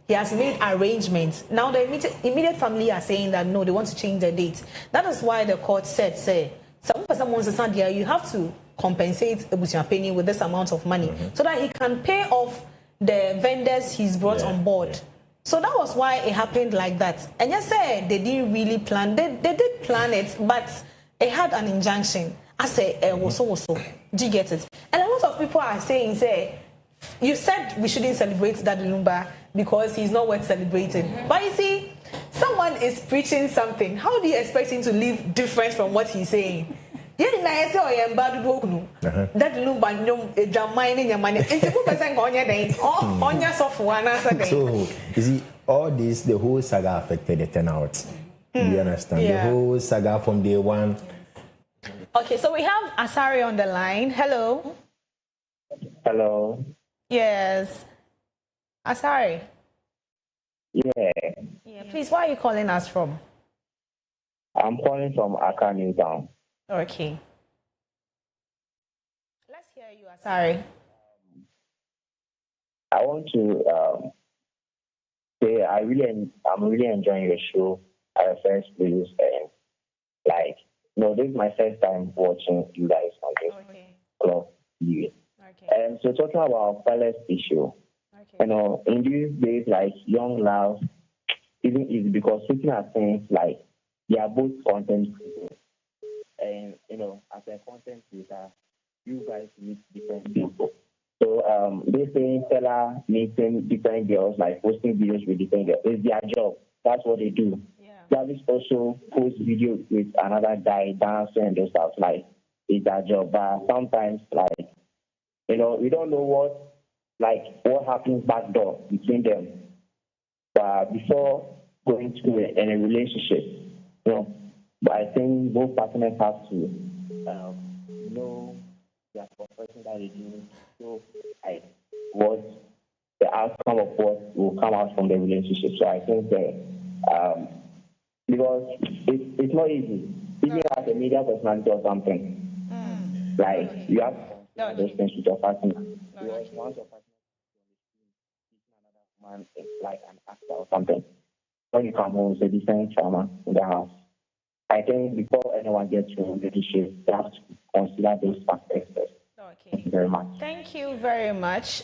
he has made arrangements. Now the immediate family are saying that no, they want to change the date. That is why the court said, you have to compensate Ebusia Penny with this amount of money so that he can pay off the vendors he's brought on board. So that was why it happened like that. And you said they didn't really plan. They did plan it, but it had an injunction. I say, do you get it? And a lot of people are saying, you said we shouldn't celebrate Daddy Lumba because he's not worth celebrating. But you see, someone someone is preaching something, how do you expect him to live different from what he's saying? That So, you see, all this, the whole saga affected the turnout. Do you understand? The whole saga from day one. Okay, so we have Asari on the line. Hello. Hello. Yes. Asari. Yeah. Please, where are you calling us from? I'm calling from Accra, Newtown. Okay. Let's hear you, Asari. I want to say I'm really enjoying your show at the first place, and this is my first time watching you guys on this club TV. And so talking about fearless issue, in these days, young love isn't easy because looking at things they are both content creators. And, as a content creator, you guys meet different people. So they say fella meeting different girls, posting videos with different girls. It's their job. That's what they do. Travis also post video with another guy dancing and those stuff. It's their job. But sometimes, we don't know what happens back door between them. But before going to a relationship, but I think both partners have to know their profession that they do. So, what the outcome of what will come out from the relationship. So I think that because it's not easy, even as a media personality or something. You have those things with your partner. Because once your partner is another man, like an actor or something, when you come home, it's a different trauma in the house. I think before anyone gets to a relationship, they have to consider those factors first. Thank you very much. Thank you very much.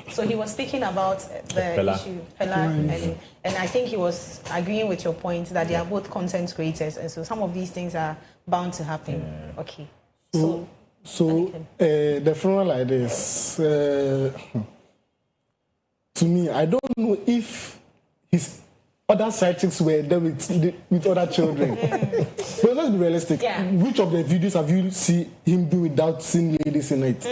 So he was speaking about the issue, and I think he was agreeing with your point that they are both content creators, and so some of these things are bound to happen. Yeah. Okay. So the funeral like this, to me, I don't know if his other side chicks were there with other children. But let's be realistic. Yeah. Which of the videos have you seen him do without seeing ladies in it?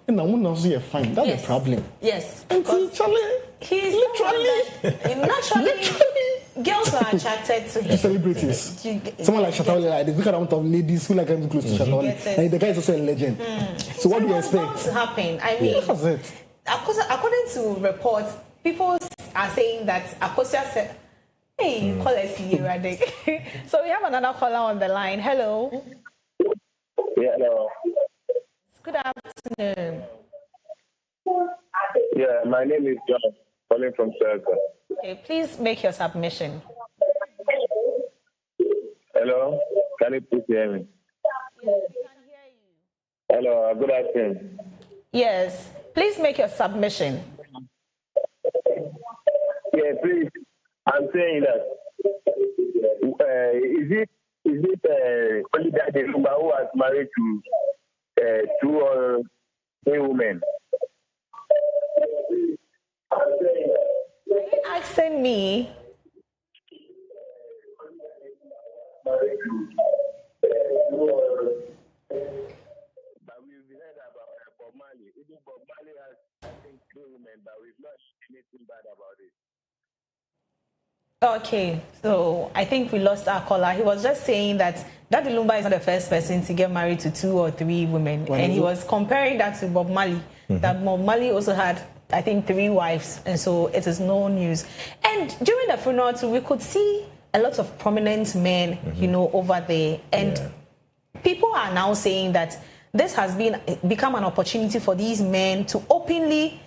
And I won't also say fine. That's the problem. Yes. And Charlie, he's naturally, girls are attracted to him. Celebrities. Someone like Shatawale, the big amount of ladies who like him close to Shatawale. And the guy is also a legend. So what do you expect? What's to happen? I mean, according to reports, people are saying that Akosia said, hey, call us here, Radek. So we have another caller on the line. Hello. Yeah, hello. Good afternoon. Yeah, my name is John, calling from Circle. Okay, please make your submission. Hello, can you please hear me? Yes, we can hear you. Hello, good afternoon. Yes, please make your submission. Yeah, please. I'm saying that is it only that the Lumba who was married to 2 or 3 women? Are you asking me? But we've heard about Bob Marley. Even Bob Marley has, I think, 3 women, but we've not heard anything bad about it. Okay, so I think we lost our caller. He was just saying that Daddy Lumba is not the first person to get married to 2 or 3 women. And he was comparing that to Bob Marley. That Bob Marley also had, I think, 3 wives. And so it is no news. And during the funeral too, we could see a lot of prominent men, over there. And people are now saying that this has become an opportunity for these men to openly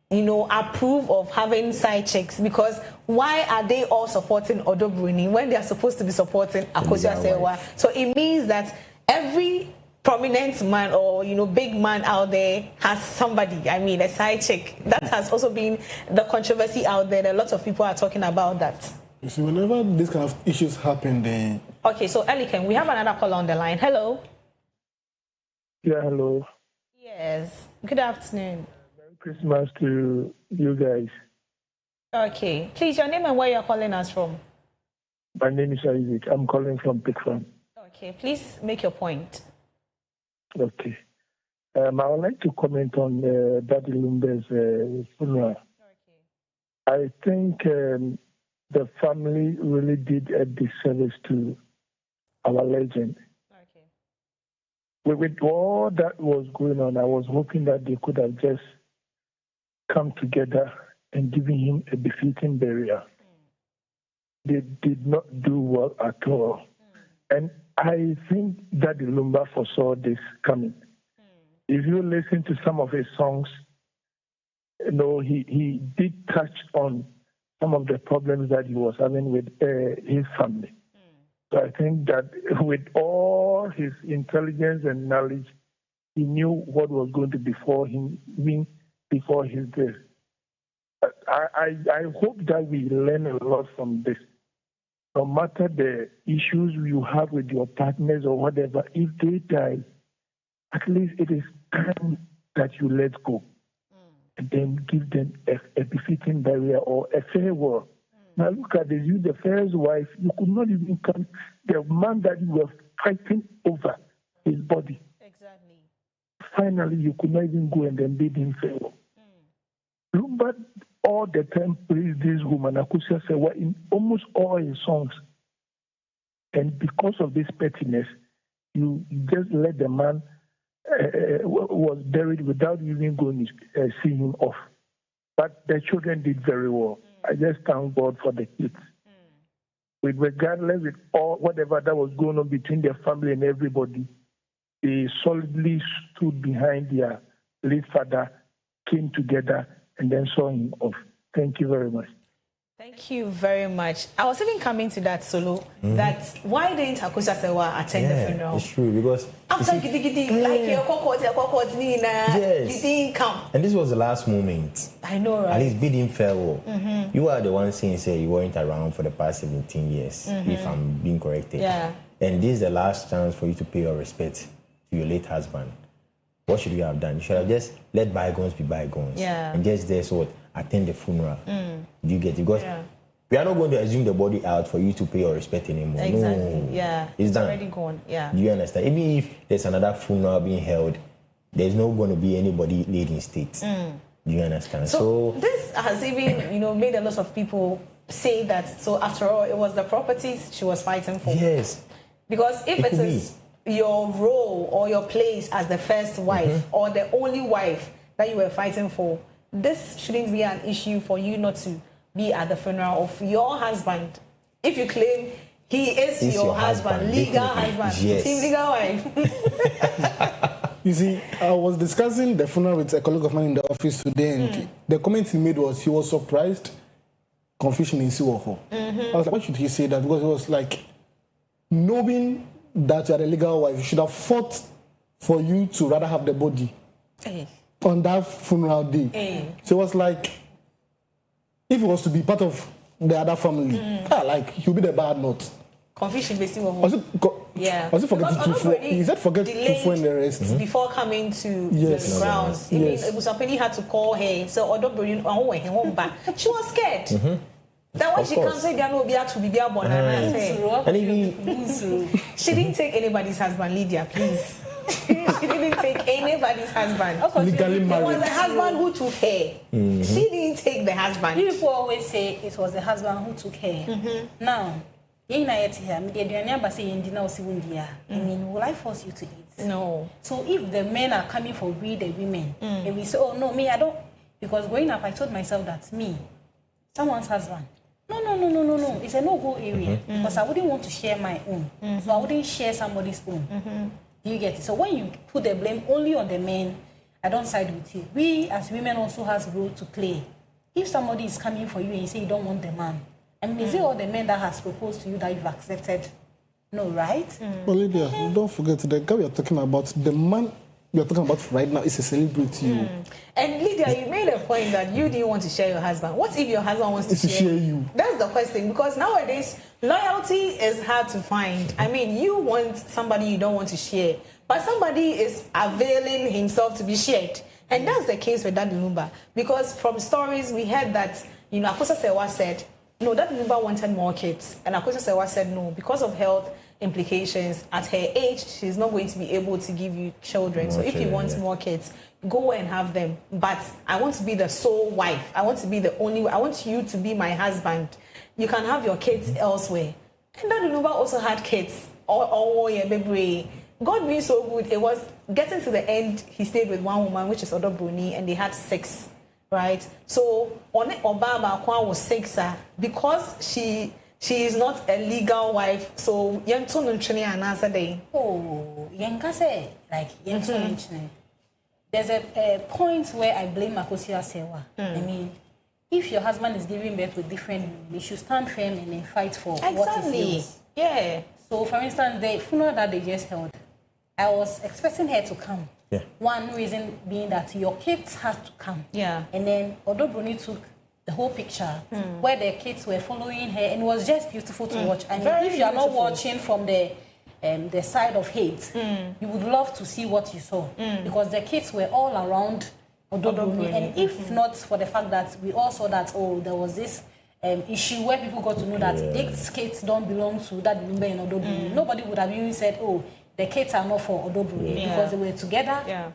approve of having side chicks, because why are they all supporting Odobruni when they are supposed to be supporting Akosua Sewa? So it means that every prominent man or big man out there has somebody, a side chick. That has also been the controversy out there. A lot of people are talking about that. You see, whenever these kind of issues happen, then... Okay, so Elikem, we have another call on the line. Hello. Yeah, hello. Yes. Good afternoon. Christmas to you guys. Okay. Please, your name and where you're calling us from. My name is Isaac. I'm calling from Pickford. Okay, please make your point. Okay. I would like to comment on Daddy Lumbe's funeral. Okay. I think the family really did a disservice to our legend. Okay. With all that was going on, I was hoping that they could have just come together and given him a befitting burial. They did not do well at all. And I think Daddy Lumba foresaw this coming. If you listen to some of his songs, you know, he did touch on some of the problems that he was having with his family. So I think that with all his intelligence and knowledge, he knew what was going to befall him before his death. I hope that we learn a lot from this. No matter the issues you have with your partners or whatever, if they die, at least it is time that you let go and then give them a befitting burial or a farewell. Now look at this, you the first wife, you could not even come, the man that you were fighting over his body. Exactly. Finally, you could not even go and then bid him farewell. Lumba all the time praised this woman, Akosua Serwaah, in almost all his songs. And because of this pettiness, you just let the man was buried without even going to see him off. But the children did very well. I just thank God for the kids. Regardless of all whatever that was going on between their family and everybody, they solidly stood behind their late father, came together, and then saw him off. Thank you very much. Thank you very much. I was even coming to that solo. That why didn't Akosua Serwaah attend the funeral? It's true because after like your yes, you didn't come. And this was the last moment. I know, right? At least bid him farewell. You are the one saying you weren't around for the past 17 years, if I'm being corrected. Yeah. And this is the last chance for you to pay your respect to your late husband. What should you have done? You should have just let bygones be bygones. Yeah. And just attend the funeral. Do you get it? Because we are not going to assume the body out for you to pay your respect anymore. Exactly. No. Yeah. It's done. Already gone. Yeah. Do you understand? Even if there's another funeral being held, there's not going to be anybody laid in state. Do you understand? So this has even, made a lot of people say that, so after all, it was the properties she was fighting for. Yes. Because if it is your role or your place as the first wife or the only wife that you were fighting for, this shouldn't be an issue for you not to be at the funeral of your husband. If you claim he is your husband, legal husband, yes. team legal wife. You see, I was discussing the funeral with a colleague of mine in the office today, and the comment he made was he was surprised confusion in Siwoho. I was like, why should he say that? Because it was like, knowing that you are a legal wife, you should have fought for you to rather have the body on that funeral day. So it was like, if it was to be part of the other family, he'll be the bad note. Confusion basically. Was it forget to phone? He said forget to phone the rest before coming to the grounds. Busapeni had to call her. So she was scared. That when she comes in, there no be to be born. She didn't take anybody's husband, Lydia. Please. She didn't take anybody's husband. Legally married. It was the husband who took her. She didn't take the husband. People always say it was the husband who took her. Now, I mean, will I force you to eat? No. So if the men are coming for we the women, and we say, oh no, me, I don't, because growing up I told myself that me, someone's husband. No. It's a no-go area because I wouldn't want to share my own. So I wouldn't share somebody's own. Do you get it? So when you put the blame only on the men, I don't side with you. We as women also has a role to play. If somebody is coming for you and you say you don't want the man, I mean, is it all the men that has proposed to you that you've accepted? No, right? Well, Lydia, don't forget, the guy we are talking about, the man we are talking about right now is a celebrity. And Lydia, you made a point that you didn't want to share your husband. What if your husband wants to share you? That's the question, because nowadays, loyalty is hard to find. I mean, you want somebody you don't want to share, but somebody is availing himself to be shared. And that's the case with Daddy Lumba. Because from stories, we heard that, Akosua Serwaah said, no, that Lumba wanted more kids. And Akosia Sewa said no, because of health implications. At her age, she's not going to be able to give you children. So if you want more kids, go and have them. But I want to be the sole wife. I want to be the only. I want you to be my husband. You can have your kids elsewhere. And that Lumba also had kids. God being so good, it was getting to the end. He stayed with one woman, which is Odo Bruni, and they had 6. Right? So on Obama Kwan was 6 because she is not a legal wife. So Yenton Nchini another day. Oh, Yankase like Yenton Nchini. There's a point where I blame Akosia Sewa. I mean, if your husband is giving birth with different women, you should stand firm and fight for what is yours. Yeah. So for instance, the funeral that they just held, I was expecting her to come. Yeah. One reason being that your kids had to come. Yeah. And then Odo Bruni took the whole picture where the kids were following her, and it was just beautiful to watch. And if you are not watching from the side of hate, you would love to see what you saw because the kids were all around Odo Bruni. And if not for the fact that we all saw that there was this issue where people got to know that these kids don't belong to that Lumba and Odo Bruni, nobody would have even said, the kids are not for Odo Bruni because they were together. Yeah.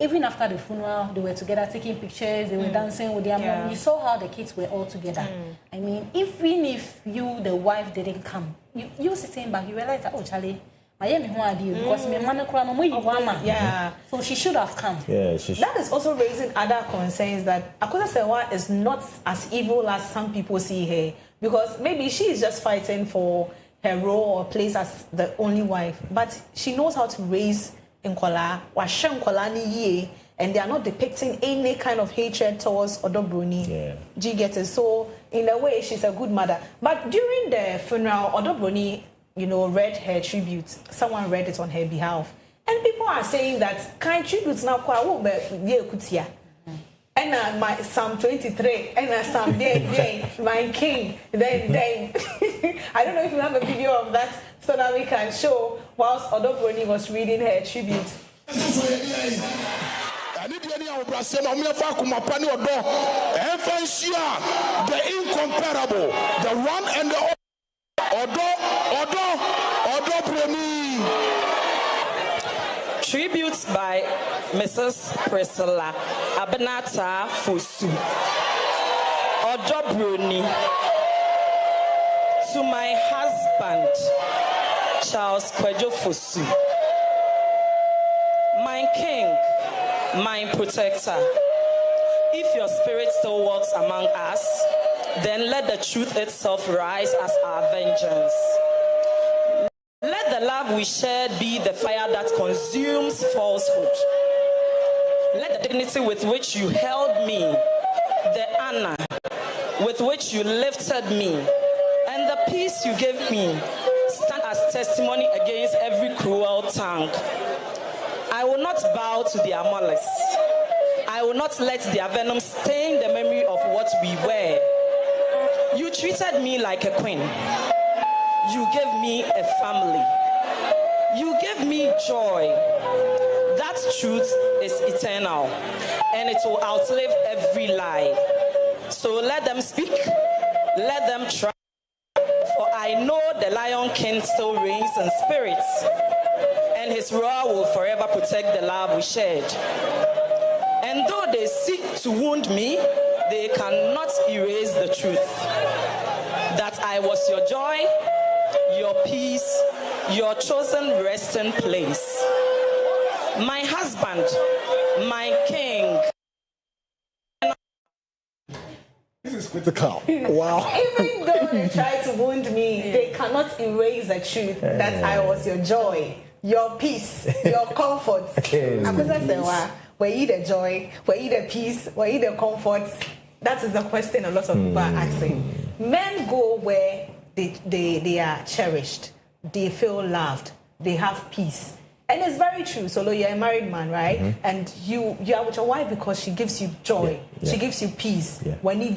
Even after the funeral, they were together taking pictures, they were dancing with their mom. You saw how the kids were all together. I mean, even if you, the wife, didn't come, you sitting back, you realize that, Charlie, I am who I do because my man, yeah. So she should have come. Yeah, that is also raising other concerns that Akosia Sewa is not as evil as some people see her because maybe she is just fighting for her role or place as the only wife, but she knows how to raise Nkola, and they are not depicting any kind of hatred towards Odo Bruni. Yeah. Do you get it? So in a way, she's a good mother. But during the funeral, Odo Bruni, read her tribute. Someone read it on her behalf, and people are saying that kind tributes now quite and my Psalm 23 and Psalm my king. Then I don't know if you have a video of that so that we can show whilst Odo Bruni was reading her tribute. The incomparable, the one and the Odo Bruni. Tributes by Mrs. Priscilla Abenata Fosu. Odo Bruni. To my husband, Charles Kwejo Fosu. My king, my protector. If your spirit still walks among us, then let the truth itself rise as our vengeance. Let the love we shared be the fire that consumes falsehood. Let the dignity with which you held me, the honor with which you lifted me, and the peace you gave me stand as testimony against every cruel tongue. I will not bow to their malice. I will not let their venom stain the memory of what we were. You treated me like a queen. You gave me a family. You gave me joy. That truth is eternal, and it will outlive every lie. So let them speak, let them try, for I know the Lion King still reigns in spirit, and his roar will forever protect the love we shared. And though they seek to wound me, they cannot erase the truth that I was your joy, your peace, your chosen resting place. My husband, my king. This is critical. Wow. Even though they try to wound me, they cannot erase the truth that I was your joy, your peace, your comfort. Were you the joy? Were you the peace? Were you the comfort? That is the question a lot of people are asking. Men go where they are cherished, they feel loved, they have peace. And it's very true. So you're a married man, right? And you are with your wife because she gives you joy, she gives you peace. When you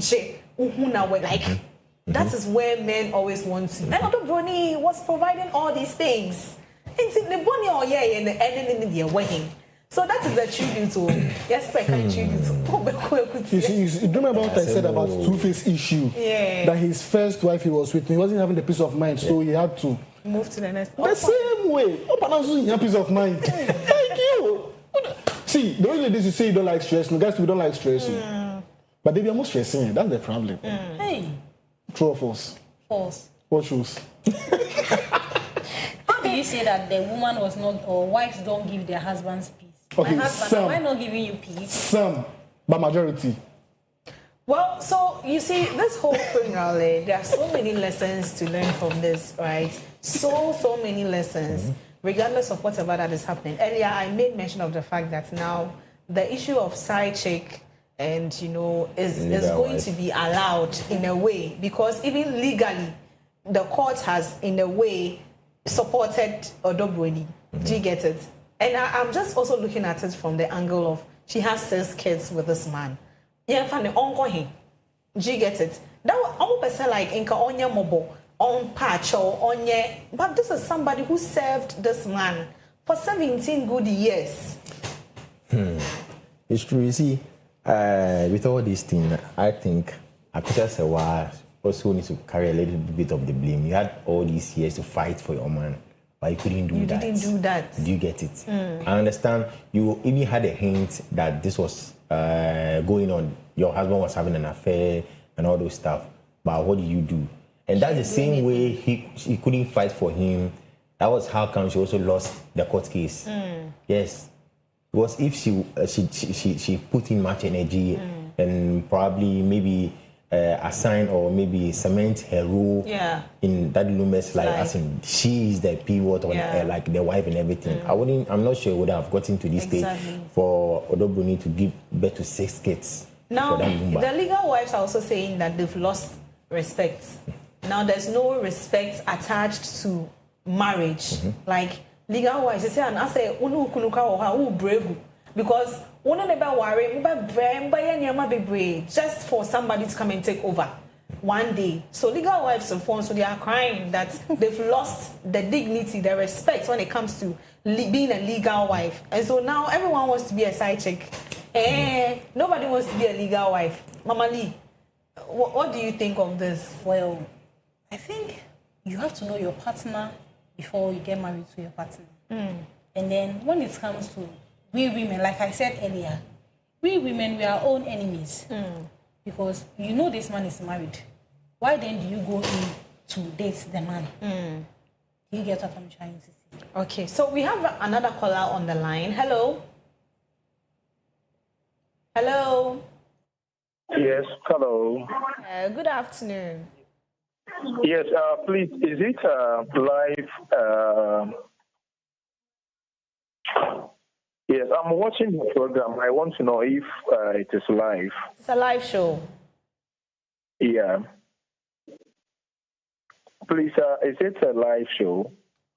that is where men always want to. And Odo Bruni was providing all these things. So that is the tribute to yes, I can tribute. You remember what I said about Two-Face issue? Yeah. That his first wife he was with, he wasn't having the peace of mind, so he had to move to the next. The same way. Open your peace of mind. Thank you. See, the only ladies you say you don't like stress, no guys we don't like stress. But they be almost stressing. That's the problem. Hey. True or false? False. What shows? How do you say that the woman was not, or wives don't give their husbands peace? Okay, my husband, am I not giving you peace? Some, but majority. Well, so you see, this whole thing, there are so many lessons to learn from this, right? So many lessons, regardless of whatever that is happening. Earlier, I made mention of the fact that now the issue of side chick and, is going to be allowed in a way, because even legally, the court has, in a way, supported Odobroni. Do you get it? And I'm just also looking at it from the angle of she has 6 kids with this man. Yeah, from the uncle him. Do you get it? That one person like Inka Onya Mobo, on patch or Onye, but this is somebody who served this man for 17 good years. It's true. You see, with all these things, I think Akuta Sewa also needs to carry a little bit of the blame. You had all these years to fight for your man, but you couldn't do that. You didn't do that. Do you get it? I understand. You even had a hint that this was going on. Your husband was having an affair and all those stuff. But what did you do? And that's the same way he couldn't fight for him. That was how come she also lost the court case. Yes. It was if she put in much energy and probably maybe assign or maybe cement her role in Daddy Lumbe's life, as in she is the pivot on like the wife and everything. I'm not sure would have gotten to this stage for Odobroni to give birth to 6 kids. Now the legal wives are also saying that they've lost respect. Now there's no respect attached to marriage. Like legal wives, they say, and I say, because just for somebody to come and take over one day. So legal wives and phones, so they are crying that they've lost the dignity, the respect when it comes to being a legal wife. And so now everyone wants to be a side chick. Nobody wants to be a legal wife. Mama Lee, what do you think of this? Well, I think you have to know your partner before you get married to your partner. And then when it comes to we women, like I said earlier, we women, we are our own enemies. Because you know this man is married. Why then do you go in to date the man? You get what I'm trying to say. Okay, so we have another caller on the line. Hello? Hello? Yes, hello. Good afternoon. Yes, please, is it live? Yes, I'm watching the program. I want to know if it is live. It's a live show. Yeah. Please, is it a live show?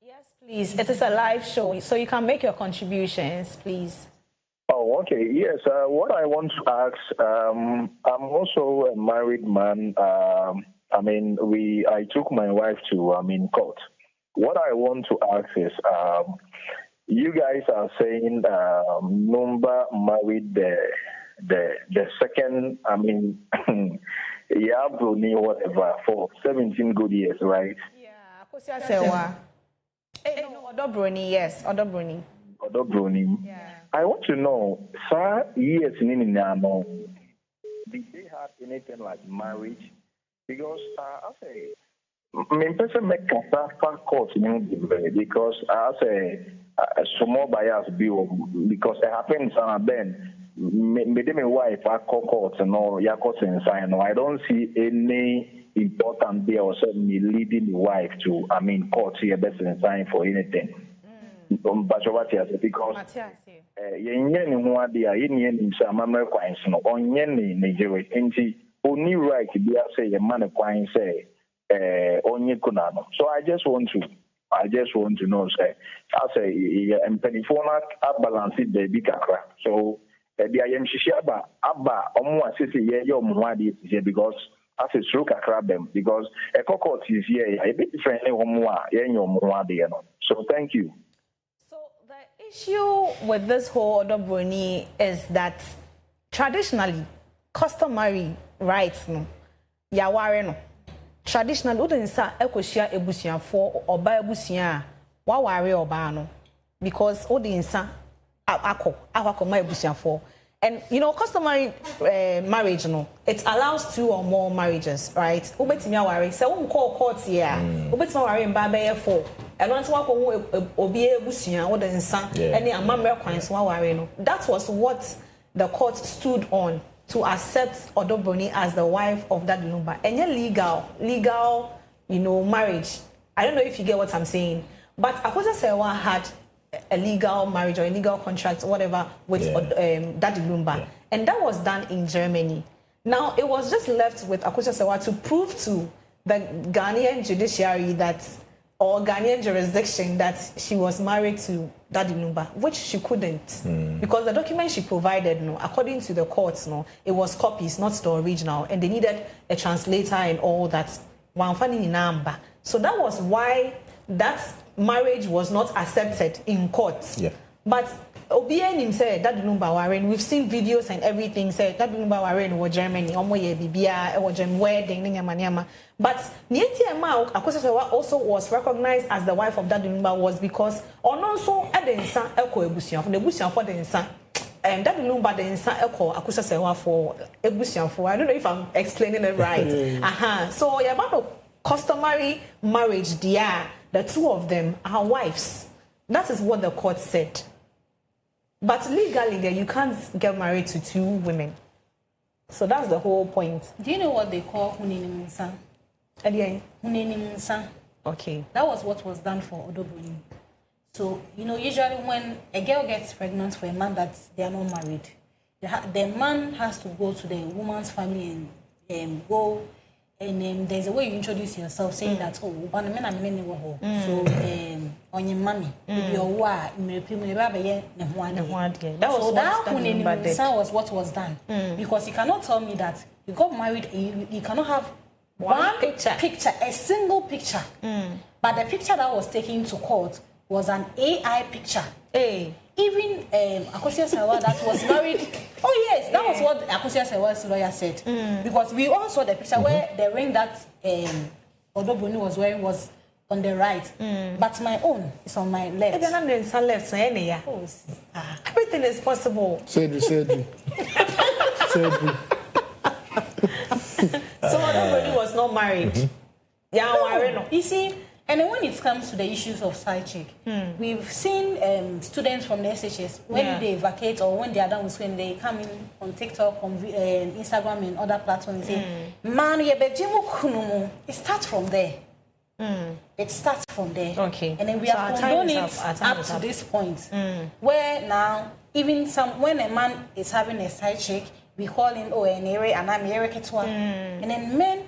Yes, please. It is a live show, so you can make your contributions, please. Oh, okay. Yes. What I want to ask, I'm also a married man. I took my wife to court. What I want to ask is, you guys are saying Numba married the second, Bruni, whatever, for 17 good years, right? Yeah, Kosia Sewa. No, Odobroni, yes, Odobroni. Odobroni. Yeah. I want to know, sir, years in Nano, did they have anything like marriage? Because I say, person make a court because I say, small bias because it happens then. My wife, I call court and all, I don't see any important there or certainly leading the wife to, court here, best in sign for anything. Because only right to be say a man say only kunano. So I just want to know, say, I say, and Penifona balance it the big kakra. So the I am Shishaba Abba Omwa Sisi Yo Mwadi is because I say stroke a them because a cockot is here a bit friendly Omwa, Yenyo Mwadi. So thank you. So the issue with this whole Odobroni is that traditionally, customary rights no, yaware no. Traditionally, uden sa ekoshia ebusian for oba ebusian waware oba no, because uden sa akọ ma ebusian for. And you know, customary marriage, no, it allows 2 or more marriages, right? Ubetimi aware, say we call court here. Ubetimi aware mba be 4. And once wa ko obi ebusian wo de nsa, any amamre kwan so aware no. That was what the court stood on to accept Odobroni as the wife of Daddy Lumba. And legal, you know, marriage. I don't know if you get what I'm saying, but Akosua Serwa had a legal marriage or a legal contract, whatever, with Daddy Lumba. And that was done in Germany. Now, it was just left with Akosua Serwa to prove to the Ghanaian judiciary that, or Ghanaian jurisdiction, that she was married to Daddy Lumba, which she couldn't. Because the document she provided, no, according to the courts, no, it was copies, not the original. And they needed a translator and all that. So that was why that marriage was not accepted in court. But Obianim said that Lumba Warren, we've seen videos and everything said that Lumba Warren was Germany, wedding, but Nietiama Akosua Serwa also was recognized as the wife of Daddy Lumba was because also at the Nsa Eko Ebusian for the Ebusian for the Nsa. Daddy Lumba the Nsa Eko Akosua Serwa for Ebusian for. I don't know if I'm explaining it right. So yeah, about customary marriage, the 2 of them are wives. That is what the court said. But legally, you can't get married to 2 women. So that's the whole point. Do you know what they call Hunenimunsa? Hunenimunsa. Okay. That was what was done for Odobroni. So, you know, usually when a girl gets pregnant for a man that they are not married, the man has to go to the woman's family and go. And there's a way you introduce yourself, saying that, oh, so on your money, that was what was done. Because you cannot tell me that you got married and you cannot have one picture, a single picture. But the picture that was taken to court was an AI picture. Even Akosua Serwa that was married. Oh yes, that was what Akosua Serwa's lawyer said. Because we all saw the picture where the ring that Odobroni was wearing was on the right, but my own is on my left. Everything is possible. Surgery. So Odobroni was not married. You see. And then when it comes to the issues of side chick, we've seen students from the SHS, when they vacate or when they are done with school, they come in on TikTok, on Instagram and other platforms and say, man, it starts from there. It starts from there. Okay. And then we have condoned it up to this point, where now, even when a man is having a side chick, we call him, an area, and I'm area ketwa. And then men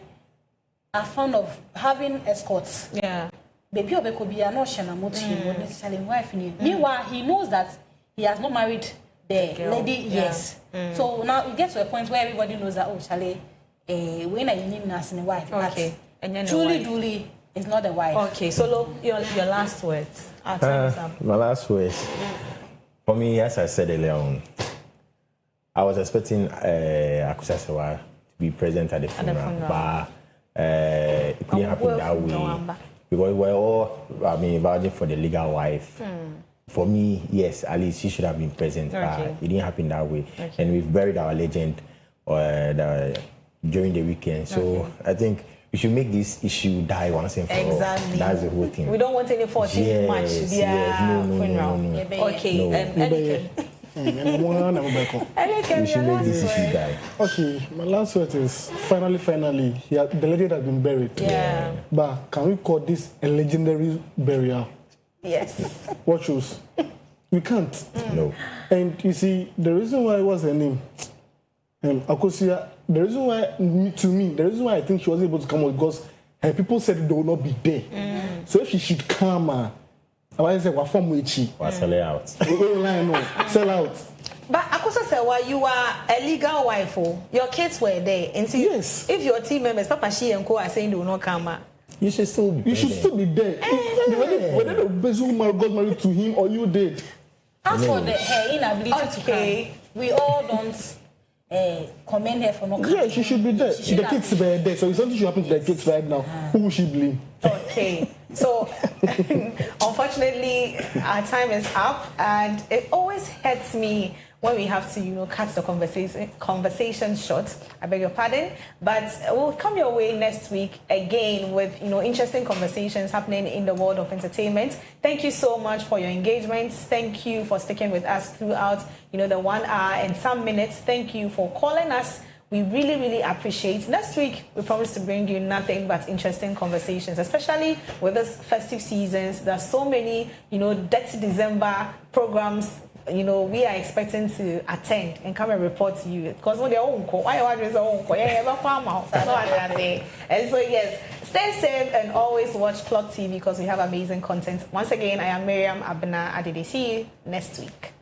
are fond of having escorts. Baby Obekobi are not Shanamoti, necessarily wife. Meanwhile, he knows that he has not married the lady. Yes. So now it gets to a point where everybody knows that Charlie, when are you naming us in a wife? Okay. And then Julie is not the wife. Okay. So your last words. My last words. For me, as I said earlier on, I was expecting Akosua Serwa to be present at the funeral. But it couldn't happen that way because we're all, vouching for the legal wife. For me, yes, at least she should have been present, but it didn't happen that way. And we've buried our legend during the weekend. So I think we should make this issue die once and for all. That's the whole thing. We don't want any 14th match. No. Okay. We should make this issue die. Okay, my last word is finally, the legend has been buried. But can we call this a legendary burial? Yes. What shows? We can't. No. And you see, the reason why it was her name, Akosua, the reason why I think she was able to come out because her people said they will not be there. So if she should come, I say we sell out. Sell out. But Akosua Serwa, you are a legal wife. Your kids were there. And yes. If your team members, Papa Shi and Co are saying they will not come, you should still be there. Whether the person who got married to him or you did. As for her inability to come, we all don't commend her for not coming. Yeah, she should be there. The kids were there, so if something should happen to the kids right now, who will she blame? Okay, so unfortunately, our time is up, and it always hurts me when we have to, cut the conversation short. I beg your pardon, but we'll come your way next week again with, interesting conversations happening in the world of entertainment. Thank you so much for your engagement. Thank you for sticking with us throughout, the 1 hour and some minutes. Thank you for calling us. We really, really appreciate. Next week, we promise to bring you nothing but interesting conversations, especially with this festive seasons. There's so many, Dirty December programs, we are expecting to attend and come and report to you. Because when they're on call, and so, yes, stay safe and always watch Clock TV because we have amazing content. Once again, I am Miriam Abena Adede. See you next week.